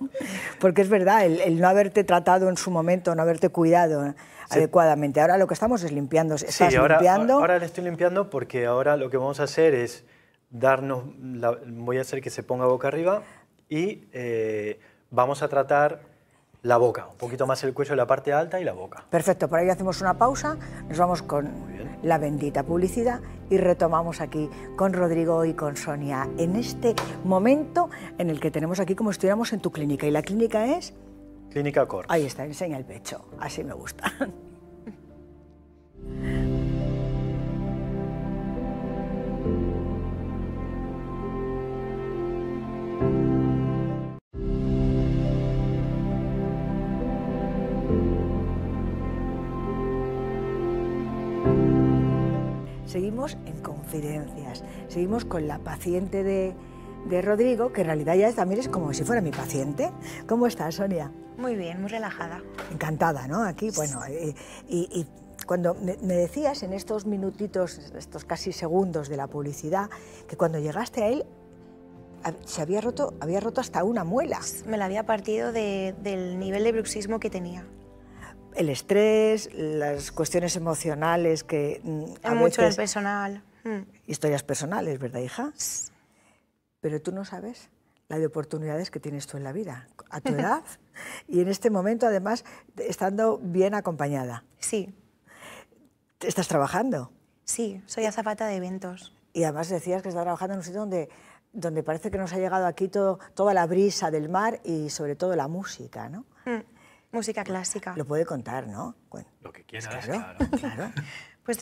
Porque es verdad, el no haberte tratado en su momento, no haberte cuidado adecuadamente. Ahora lo que estamos es limpiando. ¿Estás limpiando? Ahora le estoy limpiando porque ahora lo que vamos a hacer es voy a hacer que se ponga boca arriba y vamos a tratar la boca, un poquito más el cuello, la parte alta y la boca. Perfecto, por ahí hacemos una pausa, nos vamos con la bendita publicidad y retomamos aquí con Rodrigo y con Sonia en este momento en el que tenemos aquí como si estuviéramos en tu clínica. ¿Y la clínica es? Clínica Cor. Ahí está, enseña el pecho, así me gusta. Seguimos en confidencias, seguimos con la paciente de Rodrigo, que en realidad ya también es como si fuera mi paciente. ¿Cómo estás, Sonia? Muy bien, muy relajada. Encantada, ¿no? Aquí, bueno, y cuando me decías en estos minutitos, estos casi segundos de la publicidad, que cuando llegaste a él se había roto hasta una muela. Me la había partido del nivel de bruxismo que tenía. El estrés, las cuestiones emocionales que a mucho veces... el personal. Historias personales, ¿verdad, hija? Pero tú no sabes la de oportunidades que tienes tú en la vida, a tu edad y en este momento, además, estando bien acompañada. Sí. ¿Estás trabajando? Sí, soy azafata de eventos. Y además decías que estás trabajando en un sitio donde parece que nos ha llegado aquí toda la brisa del mar y sobre todo la música, ¿no? Música clásica. Lo puede contar, ¿no? Bueno, lo que quieras, claro. Pues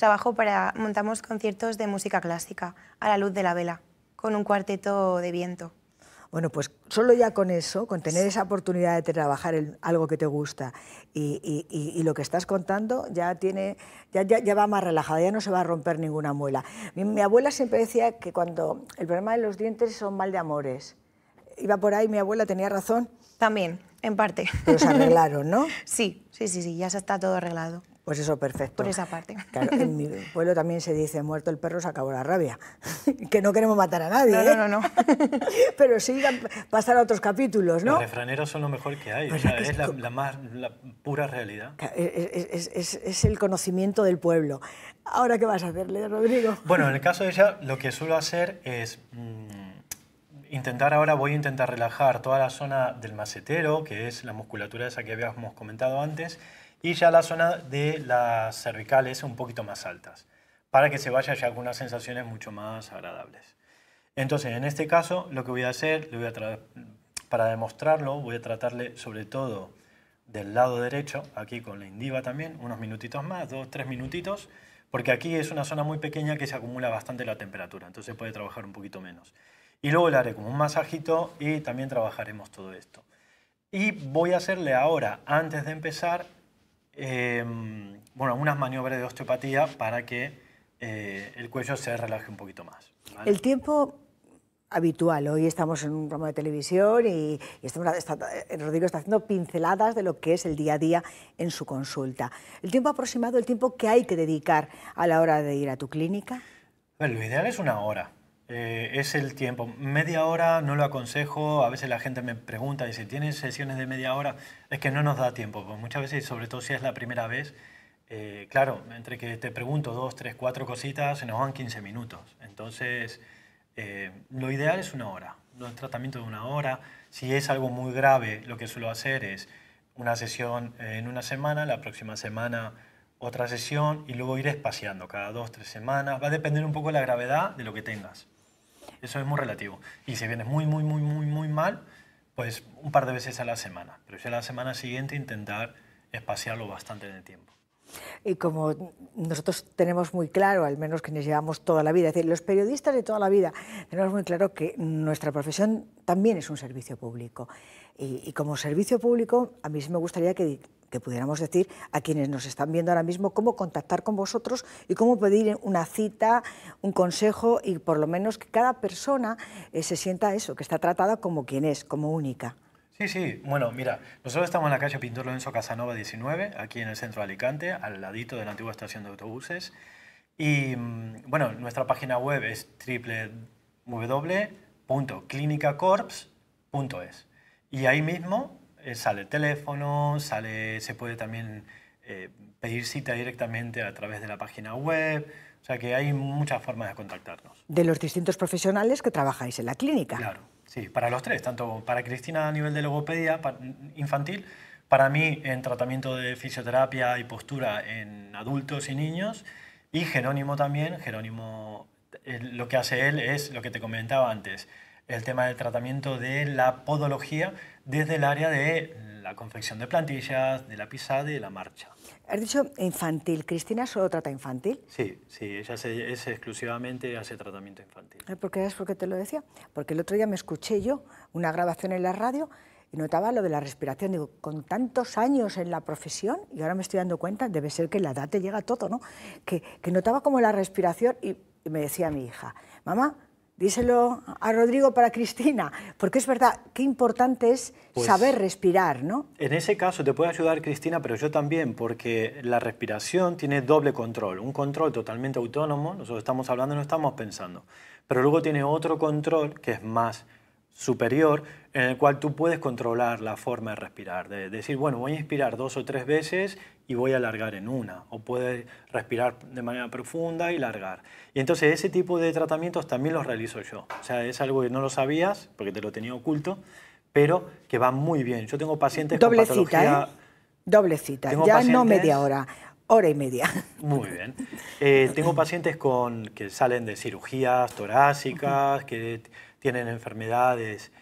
montamos conciertos de música clásica a la luz de la vela, con un cuarteto de viento. Bueno, pues solo ya con eso, con tener esa oportunidad de trabajar en algo que te gusta y lo que estás contando ya va más relajada, ya no se va a romper ninguna muela. Mi abuela siempre decía que cuando el problema de los dientes son mal de amores. Iba por ahí, mi abuela tenía razón. También, en parte. Pero se arreglaron, ¿no? Sí, ya se está todo arreglado. Pues eso, perfecto. Por esa parte. Claro, en mi pueblo también se dice, muerto el perro se acabó la rabia. Que no queremos matar a nadie, No. Pero sí pasar a otros capítulos, ¿no? Los refraneros son lo mejor que hay, o sea, es la pura realidad. Es el conocimiento del pueblo. ¿Ahora qué vas a hacerle, Rodrigo? Bueno, en el caso de ella, lo que suelo hacer es voy a intentar relajar toda la zona del macetero, que es la musculatura esa que habíamos comentado antes, y ya la zona de las cervicales un poquito más altas, para que se vaya ya con unas sensaciones mucho más agradables. Entonces, en este caso, lo que voy a hacer, para demostrarlo, voy a tratarle sobre todo del lado derecho, aquí con la indiva también, unos minutitos más, 2-3 minutitos, porque aquí es una zona muy pequeña que se acumula bastante la temperatura, entonces puede trabajar un poquito menos. Y luego le haré como un masajito y también trabajaremos todo esto. Y voy a hacerle ahora, antes de empezar, unas maniobras de osteopatía para que el cuello se relaje un poquito más, ¿vale? El tiempo habitual, hoy estamos en un programa de televisión y Rodrigo está haciendo pinceladas de lo que es el día a día en su consulta. El tiempo aproximado, el tiempo que hay que dedicar a la hora de ir a tu clínica. Bueno, lo ideal es 1 hora. Es el tiempo. Media hora no lo aconsejo. A veces la gente me pregunta, dice, ¿tienes sesiones de media hora? Es que no nos da tiempo. Pues muchas veces, sobre todo si es la primera vez, claro, entre que te pregunto 2, 3, 4 cositas, se nos van 15 minutos. Entonces, lo ideal es 1 hora. Un tratamiento de 1 hora. Si es algo muy grave, lo que suelo hacer es una sesión en una semana, la próxima semana otra sesión y luego ir espaciando cada 2, 3 semanas. Va a depender un poco de la gravedad de lo que tengas. Eso es muy relativo. Y si vienes muy mal, pues un par de veces a la semana. Pero ya la semana siguiente intentar espaciarlo bastante en el tiempo. Y como nosotros tenemos muy claro, al menos quienes llevamos toda la vida, es decir, los periodistas de toda la vida, tenemos muy claro que nuestra profesión también es un servicio público. Y como servicio público, a mí sí me gustaría que pudiéramos decir a quienes nos están viendo ahora mismo cómo contactar con vosotros y cómo pedir una cita, un consejo y por lo menos que cada persona se sienta eso, que está tratada como quien es, como única. Sí. Bueno, mira, nosotros estamos en la calle Pintor Lorenzo Casanova 19, aquí en el centro de Alicante, al ladito de la antigua estación de autobuses. Y, bueno, nuestra página web es www.clinicacorps.es. Y ahí mismo sale el teléfono, se puede también pedir cita directamente a través de la página web. O sea que hay muchas formas de contactarnos. De los distintos profesionales que trabajáis en la clínica. Claro, sí, para los tres, tanto para Cristina a nivel de logopedia infantil, para mí en tratamiento de fisioterapia y postura en adultos y niños, y Jerónimo también. Jerónimo, lo que hace él es lo que te comentaba antes, el tema del tratamiento de la podología desde el área de la confección de plantillas, de la pisada y de la marcha. Has dicho infantil. ¿Cristina solo trata infantil? Sí, ella exclusivamente hace tratamiento infantil. ¿Sabes por qué te lo decía? Porque el otro día me escuché yo una grabación en la radio y notaba lo de la respiración. Digo, con tantos años en la profesión, y ahora me estoy dando cuenta, debe ser que la edad te llega a todo, ¿no? Que notaba como la respiración y me decía mi hija, mamá, díselo a Rodrigo para Cristina, porque es verdad, qué importante es saber respirar, ¿no? En ese caso te puede ayudar Cristina, pero yo también, porque la respiración tiene doble control, un control totalmente autónomo, nosotros estamos hablando, no estamos pensando, pero luego tiene otro control que es más superior en el cual tú puedes controlar la forma de respirar, de decir, bueno, voy a inspirar 2 o 3 veces y voy a alargar en una, o puedes respirar de manera profunda y largar. Y entonces ese tipo de tratamientos también los realizo yo. O sea, es algo que no lo sabías, porque te lo tenía oculto, pero que va muy bien. Yo tengo pacientes con patología... ¿eh? Doble cita, ya pacientes... no media hora, hora y media. Muy bien. Tengo pacientes que salen de cirugías torácicas, que tienen enfermedades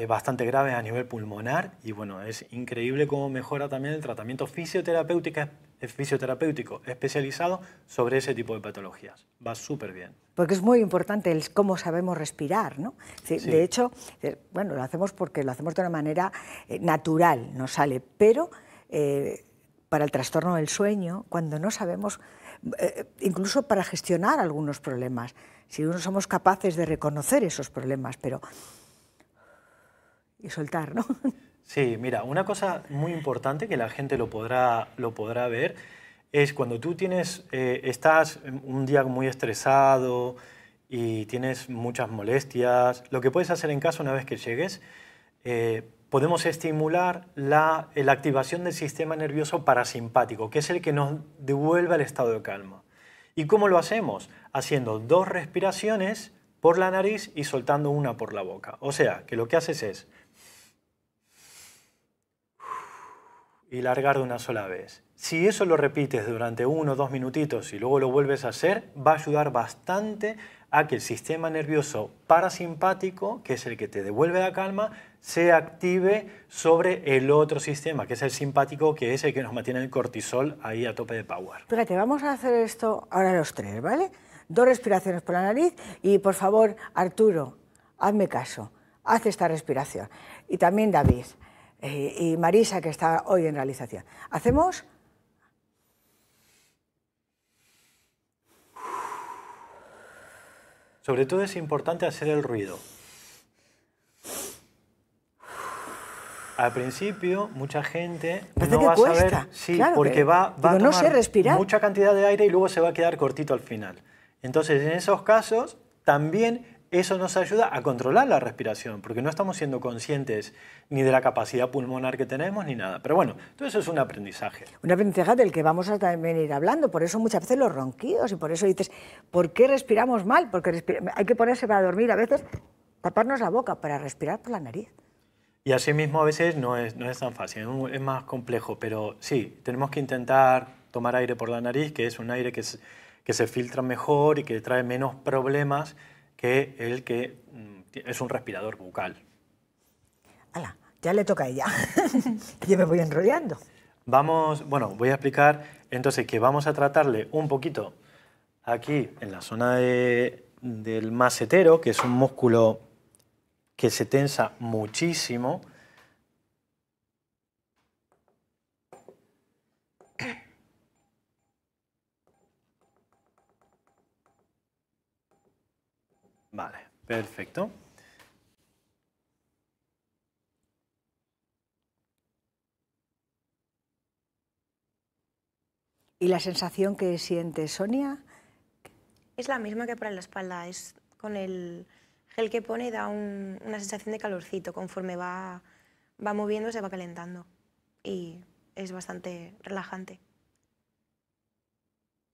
bastante graves a nivel pulmonar y bueno, es increíble cómo mejora también el tratamiento fisioterapéutico especializado sobre ese tipo de patologías. Va súper bien. Porque es muy importante el cómo sabemos respirar, ¿no? Sí, Sí. De hecho, bueno, lo hacemos porque lo hacemos de una manera natural, nos sale, pero para el trastorno del sueño, cuando no sabemos, incluso para gestionar algunos problemas, si no somos capaces de reconocer esos problemas, pero... y soltar, ¿no? Sí, mira, una cosa muy importante que la gente lo podrá ver es cuando tú estás un día muy estresado y tienes muchas molestias, lo que puedes hacer en casa una vez que llegues, podemos estimular la activación del sistema nervioso parasimpático, que es el que nos devuelve al estado de calma. ¿Y cómo lo hacemos? Haciendo 2 respiraciones por la nariz y soltando una por la boca. O sea, que lo que haces es y largar de una sola vez. Si eso lo repites durante 1 o 2 minutitos y luego lo vuelves a hacer, va a ayudar bastante a que el sistema nervioso parasimpático, que es el que te devuelve la calma, se active sobre el otro sistema, que es el simpático, que es el que nos mantiene el cortisol ahí a tope de power. Fíjate, vamos a hacer esto ahora los 3, ¿vale? 2 respiraciones por la nariz y, por favor, Arturo, hazme caso, haz esta respiración. Y también David y Marisa, que está hoy en realización. ¿Hacemos? Sobre todo es importante hacer el ruido. Al principio, mucha gente no va a saber, sí, claro, porque va a tomar no sé respirar. mucha cantidad de aire y luego se va a quedar cortito al final. Entonces, en esos casos, también eso nos ayuda a controlar la respiración, porque no estamos siendo conscientes ni de la capacidad pulmonar que tenemos ni nada. Pero bueno, todo eso es un aprendizaje. Un aprendizaje del que vamos a también ir hablando, por eso muchas veces los ronquidos y por eso dices, ¿por qué respiramos mal? Porque hay que ponerse para dormir a veces, taparnos la boca para respirar por la nariz. Y así mismo a veces no es tan fácil, es más complejo, pero sí, tenemos que intentar tomar aire por la nariz, que es un aire que se filtra mejor y que trae menos problemas que el que es un respirador bucal. ¡Hala! Ya le toca a ella. Yo me voy enrollando. Bueno, voy a explicar entonces que vamos a tratarle un poquito aquí en la zona del macetero, que es un músculo que se tensa muchísimo. Vale, perfecto. ¿Y la sensación que siente Sonia? Es la misma que para la espalda, es con el gel que pone da una sensación de calorcito, conforme va moviendo se va calentando y es bastante relajante.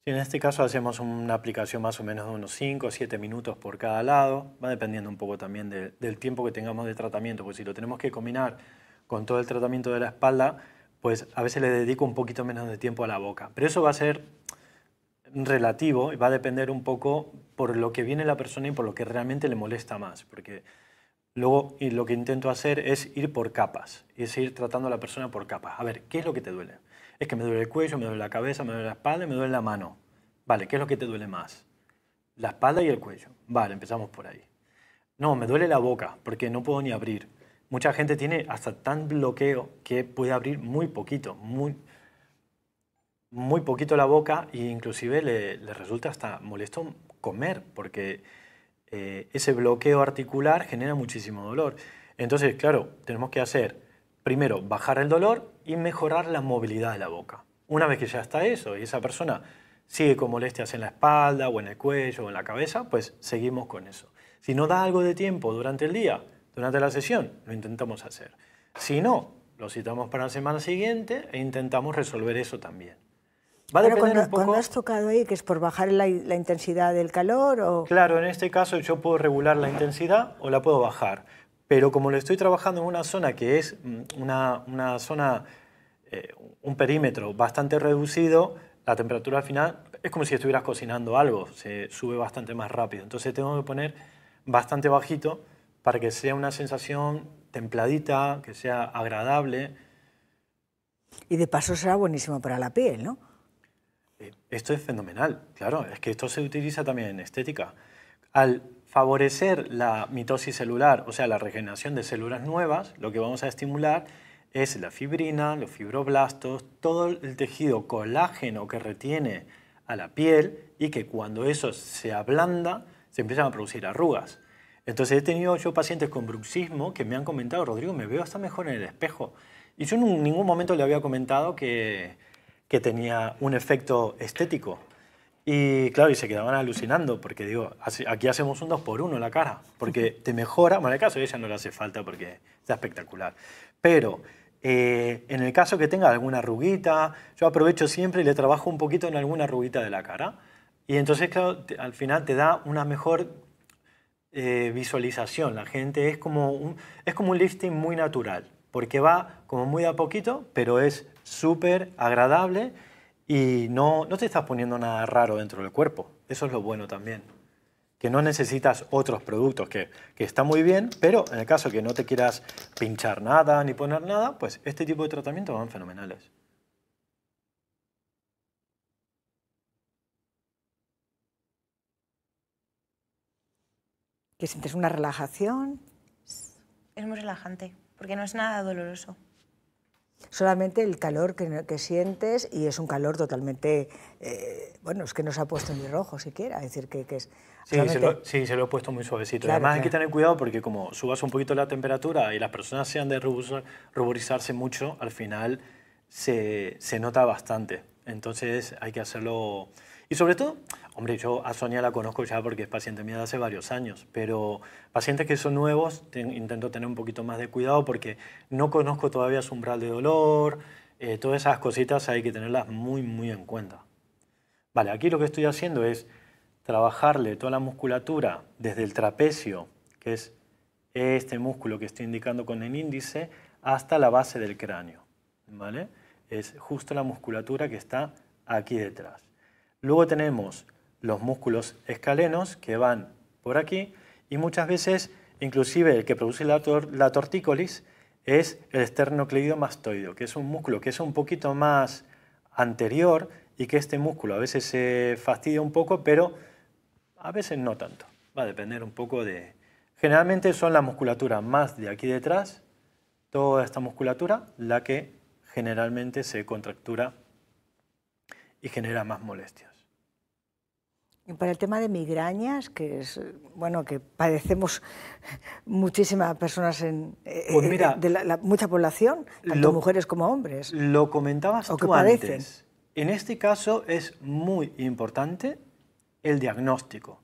Sí, en este caso hacemos una aplicación más o menos de unos 5 o 7 minutos por cada lado, va dependiendo un poco también del tiempo que tengamos de tratamiento, porque si lo tenemos que combinar con todo el tratamiento de la espalda, pues a veces le dedico un poquito menos de tiempo a la boca, pero eso va a ser relativo y va a depender un poco por lo que viene la persona y por lo que realmente le molesta más, porque luego lo que intento hacer es ir por capas, es ir tratando a la persona por capas. A ver, ¿qué es lo que te duele? Es que me duele el cuello, me duele la cabeza, me duele la espalda y me duele la mano. Vale, ¿qué es lo que te duele más? La espalda y el cuello. Vale, empezamos por ahí. No, me duele la boca porque no puedo ni abrir. Mucha gente tiene hasta tan bloqueo que puede abrir muy poquito, muy poquito la boca e inclusive le resulta hasta molesto comer porque ese bloqueo articular genera muchísimo dolor. Entonces, claro, tenemos que hacer primero bajar el dolor y mejorar la movilidad de la boca. Una vez que ya está eso y esa persona sigue con molestias en la espalda o en el cuello o en la cabeza, pues seguimos con eso. Si no da algo de tiempo durante el día, durante la sesión, lo intentamos hacer. Si no, lo citamos para la semana siguiente e intentamos resolver eso también. Va a depender un poco... Cuando has tocado ahí, que es por bajar la intensidad del calor o... Claro, en este caso yo puedo regular la intensidad o la puedo bajar, pero como lo estoy trabajando en una zona que es una zona, un perímetro bastante reducido, la temperatura al final es como si estuvieras cocinando algo, se sube bastante más rápido. Entonces tengo que poner bastante bajito para que sea una sensación templadita, que sea agradable. Y de paso será buenísimo para la piel, ¿no? Esto es fenomenal, claro, es que esto se utiliza también en estética. Al favorecer la mitosis celular, o sea, la regeneración de células nuevas, lo que vamos a estimular es la fibrina, los fibroblastos, todo el tejido colágeno que retiene a la piel y que cuando eso se ablanda, se empiezan a producir arrugas. Entonces he tenido yo pacientes con bruxismo que me han comentado, Rodrigo, me veo hasta mejor en el espejo. Y yo en ningún momento le había comentado que tenía un efecto estético. Y claro, y se quedaban alucinando, porque digo, aquí hacemos un 2x1 en la cara, porque te mejora, bueno, en el caso de ella no le hace falta porque está espectacular. Pero en el caso que tenga alguna arruguita, yo aprovecho siempre y le trabajo un poquito en alguna arruguita de la cara. Y entonces, claro, al final te da una mejor visualización. La gente es como un lifting muy natural, porque va como muy de a poquito, pero es súper agradable y no te estás poniendo nada raro dentro del cuerpo. Eso es lo bueno también. Que no necesitas otros productos, que está muy bien, pero en el caso que no te quieras pinchar nada ni poner nada, pues este tipo de tratamientos van fenomenales. ¿Que sientes una relajación? Es muy relajante, porque no es nada doloroso. Solamente el calor que sientes, y es un calor totalmente... bueno, es que no se ha puesto ni rojo siquiera, es decir, que es... Sí, solamente... se lo he puesto muy suavecito. Claro, además hay que tener cuidado porque como subas un poquito la temperatura y las personas sean de ruborizarse mucho, al final se nota bastante. Entonces hay que hacerlo... Y sobre todo, hombre, yo a Sonia la conozco ya porque es paciente mía de hace varios años, pero pacientes que son nuevos intento tener un poquito más de cuidado porque no conozco todavía su umbral de dolor, todas esas cositas hay que tenerlas muy, muy en cuenta. Vale, aquí lo que estoy haciendo es trabajarle toda la musculatura desde el trapecio, que es este músculo que estoy indicando con el índice, hasta la base del cráneo, ¿vale? Es justo la musculatura que está aquí detrás. Luego tenemos los músculos escalenos que van por aquí y muchas veces, inclusive el que produce la tortícolis es el esternocleidomastoideo, que es un músculo que es un poquito más anterior y que este músculo a veces se fastidia un poco, pero a veces no tanto. Va a depender un poco de... Generalmente son la musculatura más de aquí detrás, toda esta musculatura, la que generalmente se contractura y genera más molestias. Y para el tema de migrañas, que es bueno, que padecemos muchísimas personas pues mira, de mucha población, tanto mujeres como hombres. Lo comentabas tú padecen. Antes. En este caso es muy importante el diagnóstico.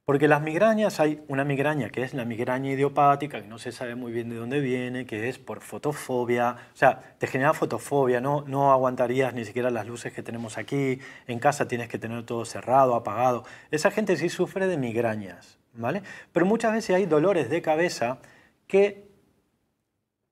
Porque las migrañas, hay una migraña que es la migraña idiopática, que no se sabe muy bien de dónde viene, que es por fotofobia. O sea, te genera fotofobia, no aguantarías ni siquiera las luces que tenemos aquí. En casa tienes que tener todo cerrado, apagado. Esa gente sí sufre de migrañas, ¿vale? Pero muchas veces hay dolores de cabeza que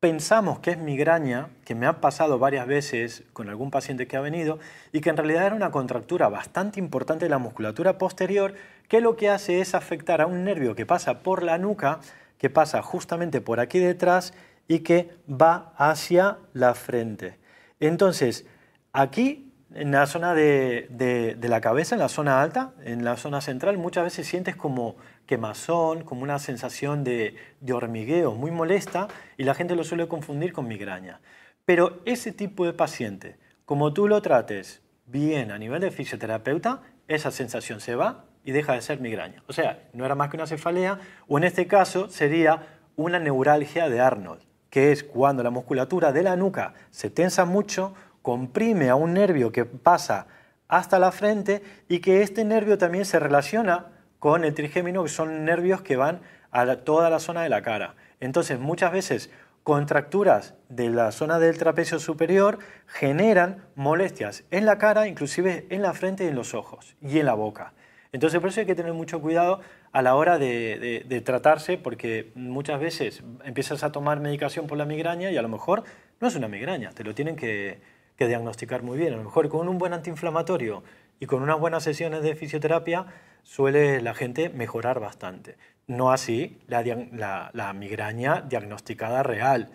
pensamos que es migraña, que me ha pasado varias veces con algún paciente que ha venido, y que en realidad era una contractura bastante importante de la musculatura posterior, que lo que hace es afectar a un nervio que pasa por la nuca, que pasa justamente por aquí detrás y que va hacia la frente. Entonces, aquí, en la zona de la cabeza, en la zona alta, en la zona central, muchas veces sientes como quemazón, como una sensación de hormigueo muy molesta y la gente lo suele confundir con migraña. Pero ese tipo de paciente, como tú lo trates bien a nivel de fisioterapeuta, esa sensación se va y deja de ser migraña. O sea, no era más que una cefalea, o en este caso sería una neuralgia de Arnold, que es cuando la musculatura de la nuca se tensa mucho, comprime a un nervio que pasa hasta la frente y que este nervio también se relaciona con el trigémino, que son nervios que van a toda la zona de la cara. Entonces, muchas veces contracturas de la zona del trapecio superior generan molestias en la cara, inclusive en la frente y en los ojos y en la boca. Entonces, por eso hay que tener mucho cuidado a la hora de tratarse, porque muchas veces empiezas a tomar medicación por la migraña y a lo mejor no es una migraña, te lo tienen que diagnosticar muy bien. A lo mejor con un buen antiinflamatorio y con unas buenas sesiones de fisioterapia suele la gente mejorar bastante. No así la migraña diagnosticada real,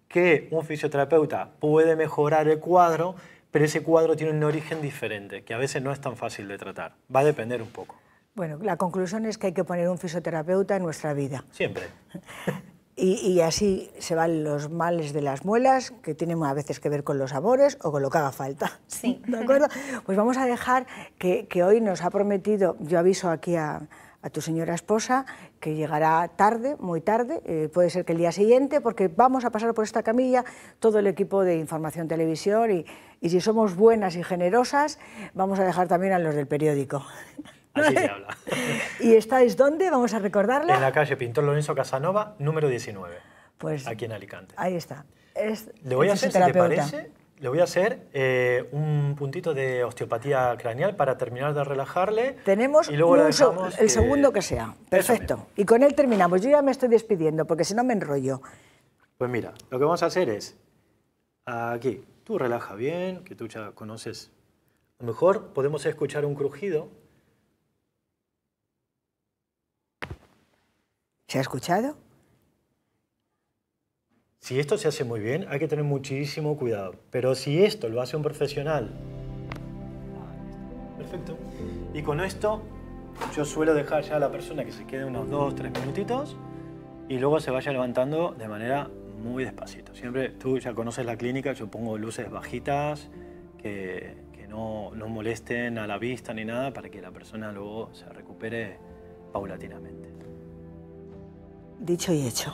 que un fisioterapeuta puede mejorar el cuadro, pero ese cuadro tiene un origen diferente, que a veces no es tan fácil de tratar. Va a depender un poco. Bueno, la conclusión es que hay que poner un fisioterapeuta en nuestra vida. Siempre. Y así se van los males de las muelas, que tienen a veces que ver con los sabores o con lo que haga falta. Sí. ¿De acuerdo? Pues vamos a dejar que hoy nos ha prometido, yo aviso aquí a tu señora esposa, que llegará tarde, muy tarde, puede ser que el día siguiente, porque vamos a pasar por esta camilla todo el equipo de Información Televisión y si somos buenas y generosas, vamos a dejar también a los del periódico. Así se habla. ¿Y estáis dónde? Vamos a recordarla. En la calle Pintor Lorenzo Casanova, número 19, pues aquí en Alicante. Ahí está. Le voy a hacer, si te parece, le voy a hacer un puntito de osteopatía craneal para terminar de relajarle. Tenemos y luego el segundo que sea. Perfecto. Y con él terminamos. Yo ya me estoy despidiendo porque si no me enrollo. Pues mira, lo que vamos a hacer es, aquí, tú relaja bien, que tú ya conoces. A lo mejor podemos escuchar un crujido. ¿Se ha escuchado? Si esto se hace muy bien, hay que tener muchísimo cuidado. Pero si esto lo hace un profesional... Perfecto. Y con esto, yo suelo dejar ya a la persona que se quede unos 2-3 minutitos y luego se vaya levantando de manera muy despacito. Siempre, tú ya conoces la clínica, yo pongo luces bajitas que no molesten a la vista ni nada para que la persona luego se recupere paulatinamente. Dicho y hecho.